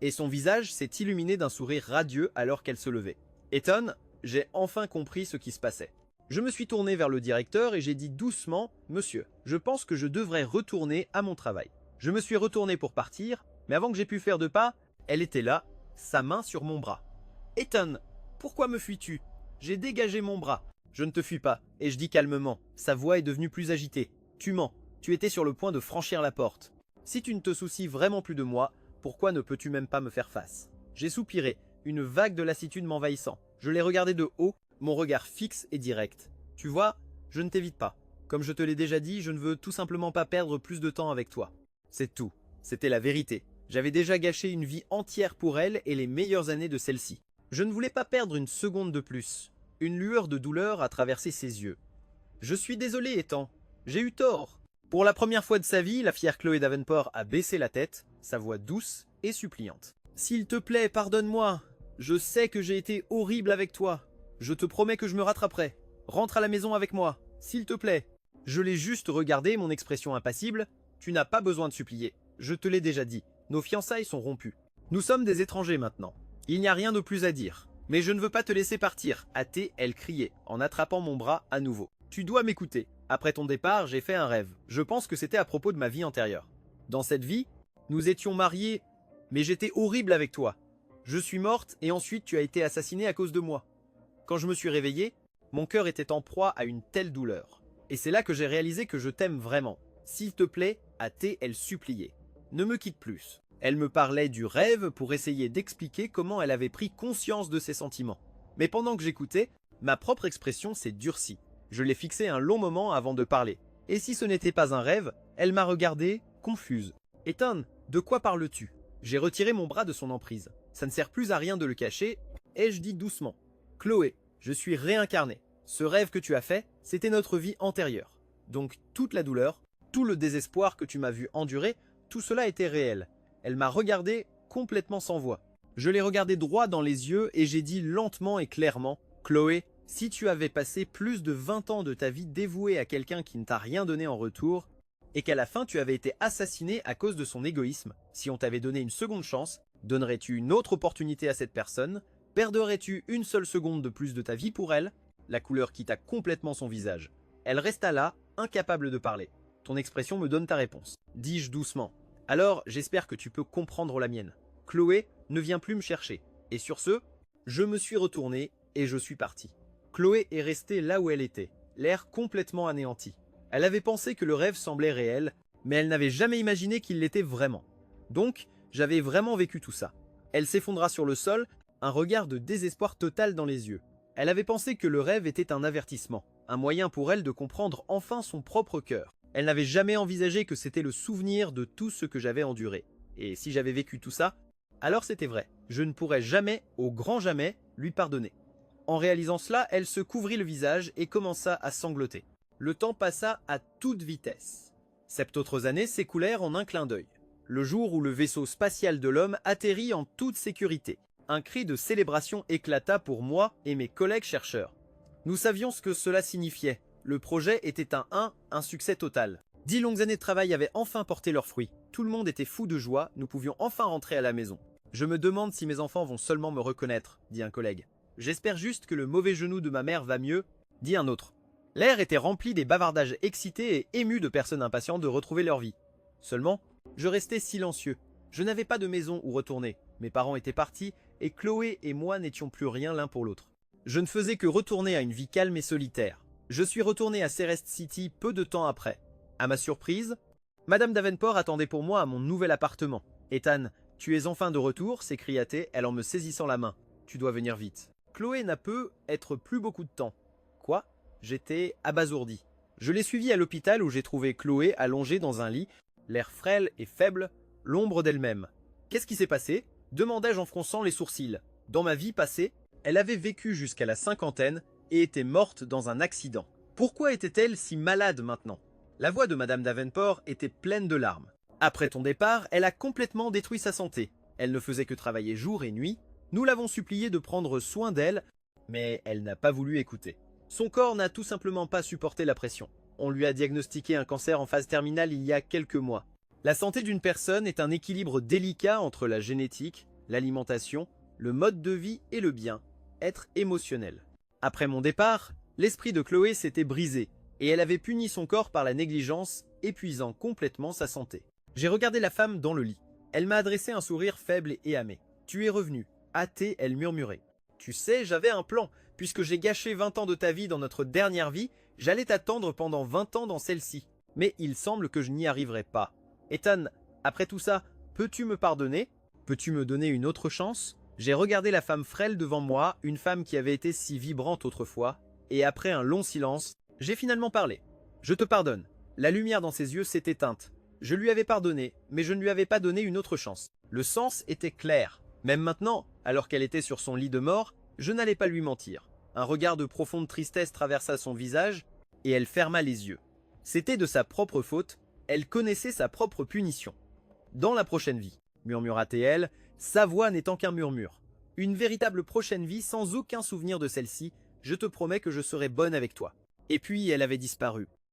et son visage s'est illuminé d'un sourire radieux alors qu'elle se levait. Ethan, j'ai enfin compris ce qui se passait. Je me suis tourné vers le directeur et j'ai dit doucement « Monsieur, je pense que je devrais retourner à mon travail ». Je me suis retourné pour partir, mais avant que j'ai pu faire 2 pas, elle était là, sa main sur mon bras. « Ethan, pourquoi me fuis-tu ? J'ai dégagé mon bras. » « Je ne te fuis pas. » Et je dis calmement. Sa voix est devenue plus agitée. « Tu mens. Tu étais sur le point de franchir la porte. Si tu ne te soucies vraiment plus de moi, pourquoi ne peux-tu même pas me faire face ?» J'ai soupiré, une vague de lassitude m'envahissant. Je l'ai regardé de haut, mon regard fixe et direct. « Tu vois, je ne t'évite pas. Comme je te l'ai déjà dit, je ne veux tout simplement pas perdre plus de temps avec toi. » C'est tout. C'était la vérité. J'avais déjà gâché une vie entière pour elle et les meilleures années de celle-ci. Je ne voulais pas perdre une seconde de plus. Une lueur de douleur a traversé ses yeux. « Je suis désolé, Ethan. J'ai eu tort. » Pour la première fois de sa vie, la fière Chloé Davenport a baissé la tête, sa voix douce et suppliante. « S'il te plaît, pardonne-moi. Je sais que j'ai été horrible avec toi. Je te promets que je me rattraperai. Rentre à la maison avec moi, s'il te plaît. » Je l'ai juste regardé, mon expression impassible. « Tu n'as pas besoin de supplier. Je te l'ai déjà dit. Nos fiançailles sont rompues. Nous sommes des étrangers maintenant. Il n'y a rien de plus à dire. Mais je ne veux pas te laisser partir. » Elle criait, en attrapant mon bras à nouveau. « Tu dois m'écouter. Après ton départ, j'ai fait un rêve. Je pense que c'était à propos de ma vie antérieure. Dans cette vie, nous étions mariés, mais j'étais horrible avec toi. Je suis morte et ensuite tu as été assassiné à cause de moi. Quand je me suis réveillé, mon cœur était en proie à une telle douleur. Et c'est là que j'ai réalisé que je t'aime vraiment. S'il te plaît, elle suppliait. Ne me quitte plus. » Elle me parlait du rêve pour essayer d'expliquer comment elle avait pris conscience de ses sentiments. Mais pendant que j'écoutais, ma propre expression s'est durcie. Je l'ai fixée un long moment avant de parler. Et si ce n'était pas un rêve, elle m'a regardée, confuse. « Ethan, de quoi parles-tu » J'ai retiré mon bras de son emprise. Ça ne sert plus à rien de le cacher, et je dis doucement. « Chloé, je suis réincarné. Ce rêve que tu as fait, c'était notre vie antérieure. Donc toute la douleur, tout le désespoir que tu m'as vu endurer, tout cela était réel. » Elle m'a regardé complètement sans voix. Je l'ai regardé droit dans les yeux et j'ai dit lentement et clairement « Chloé, si tu avais passé plus de 20 ans de ta vie dévouée à quelqu'un qui ne t'a rien donné en retour, et qu'à la fin tu avais été assassiné à cause de son égoïsme, si on t'avait donné une seconde chance, donnerais-tu une autre opportunité à cette personne? Perdrais-tu une seule seconde de plus de ta vie pour elle ?» La couleur quitta complètement son visage. Elle resta là, incapable de parler. « Ton expression me donne ta réponse. » dis-je doucement. « Alors, j'espère que tu peux comprendre la mienne. Chloé ne vient plus me chercher. » Et sur ce, je me suis retourné et je suis parti. Chloé est restée là où elle était, l'air complètement anéanti. Elle avait pensé que le rêve semblait réel, mais elle n'avait jamais imaginé qu'il l'était vraiment. Donc, j'avais vraiment vécu tout ça. Elle s'effondra sur le sol, un regard de désespoir total dans les yeux. Elle avait pensé que le rêve était un avertissement, un moyen pour elle de comprendre enfin son propre cœur. Elle n'avait jamais envisagé que c'était le souvenir de tout ce que j'avais enduré. Et si j'avais vécu tout ça, alors c'était vrai. Je ne pourrais jamais, au grand jamais, lui pardonner. En réalisant cela, elle se couvrit le visage et commença à sangloter. Le temps passa à toute vitesse. 7 autres années s'écoulèrent en un clin d'œil. Le jour où le vaisseau spatial de l'homme atterrit en toute sécurité. Un cri de célébration éclata pour moi et mes collègues chercheurs. Nous savions ce que cela signifiait. Le projet était un succès total. 10 longues années de travail avaient enfin porté leurs fruits. Tout le monde était fou de joie, nous pouvions enfin rentrer à la maison. « Je me demande si mes enfants vont seulement me reconnaître », dit un collègue. « J'espère juste que le mauvais genou de ma mère va mieux », dit un autre. L'air était rempli des bavardages excités et émus de personnes impatientes de retrouver leur vie. Seulement, je restais silencieux. Je n'avais pas de maison où retourner. Mes parents étaient partis et Chloé et moi n'étions plus rien l'un pour l'autre. Je ne faisais que retourner à une vie calme et solitaire. Je suis retourné à Ceres City peu de temps après. À ma surprise, Madame Davenport attendait pour moi à mon nouvel appartement. « Ethan, tu es enfin de retour » s'écria-t-elle en me saisissant la main. « Tu dois venir vite. » Chloé n'a pu être plus beaucoup de temps. Quoi? J'étais abasourdi. Je l'ai suivie à l'hôpital où j'ai trouvé Chloé allongée dans un lit, l'air frêle et faible, l'ombre d'elle-même. « Qu'est-ce qui s'est passé ?» demandai-je en fronçant les sourcils. Dans ma vie passée, elle avait vécu jusqu'à la cinquantaine et était morte dans un accident. Pourquoi était-elle si malade maintenant? La voix de Madame Davenport était pleine de larmes. Après ton départ, elle a complètement détruit sa santé. Elle ne faisait que travailler jour et nuit. Nous l'avons suppliée de prendre soin d'elle, mais elle n'a pas voulu écouter. Son corps n'a tout simplement pas supporté la pression. On lui a diagnostiqué un cancer en phase terminale il y a quelques mois. La santé d'une personne est un équilibre délicat entre la génétique, l'alimentation, le mode de vie et le bien-être émotionnel. Après mon départ, l'esprit de Chloé s'était brisé et elle avait puni son corps par la négligence, épuisant complètement sa santé. J'ai regardé la femme dans le lit. Elle m'a adressé un sourire faible et amé. « Tu es revenu. » Hâtée, elle murmurait. « Tu sais, j'avais un plan. Puisque j'ai gâché 20 ans de ta vie dans notre dernière vie, j'allais t'attendre pendant 20 ans dans celle-ci. Mais il semble que je n'y arriverai pas. Ethan, après tout ça, peux-tu me pardonner? Peux-tu me donner une autre chance ?» J'ai regardé la femme frêle devant moi, une femme qui avait été si vibrante autrefois, et après un long silence, j'ai finalement parlé. « Je te pardonne. » La lumière dans ses yeux s'est éteinte. Je lui avais pardonné, mais je ne lui avais pas donné une autre chance. Le sens était clair. Même maintenant, alors qu'elle était sur son lit de mort, je n'allais pas lui mentir. Un regard de profonde tristesse traversa son visage, et elle ferma les yeux. C'était de sa propre faute, elle connaissait sa propre punition. « Dans la prochaine vie », murmura-t-elle, sa voix n'étant qu'un murmure. « Une véritable prochaine vie sans aucun souvenir de celle-ci, je te promets que je serai bonne avec toi. » Et puis elle avait disparu.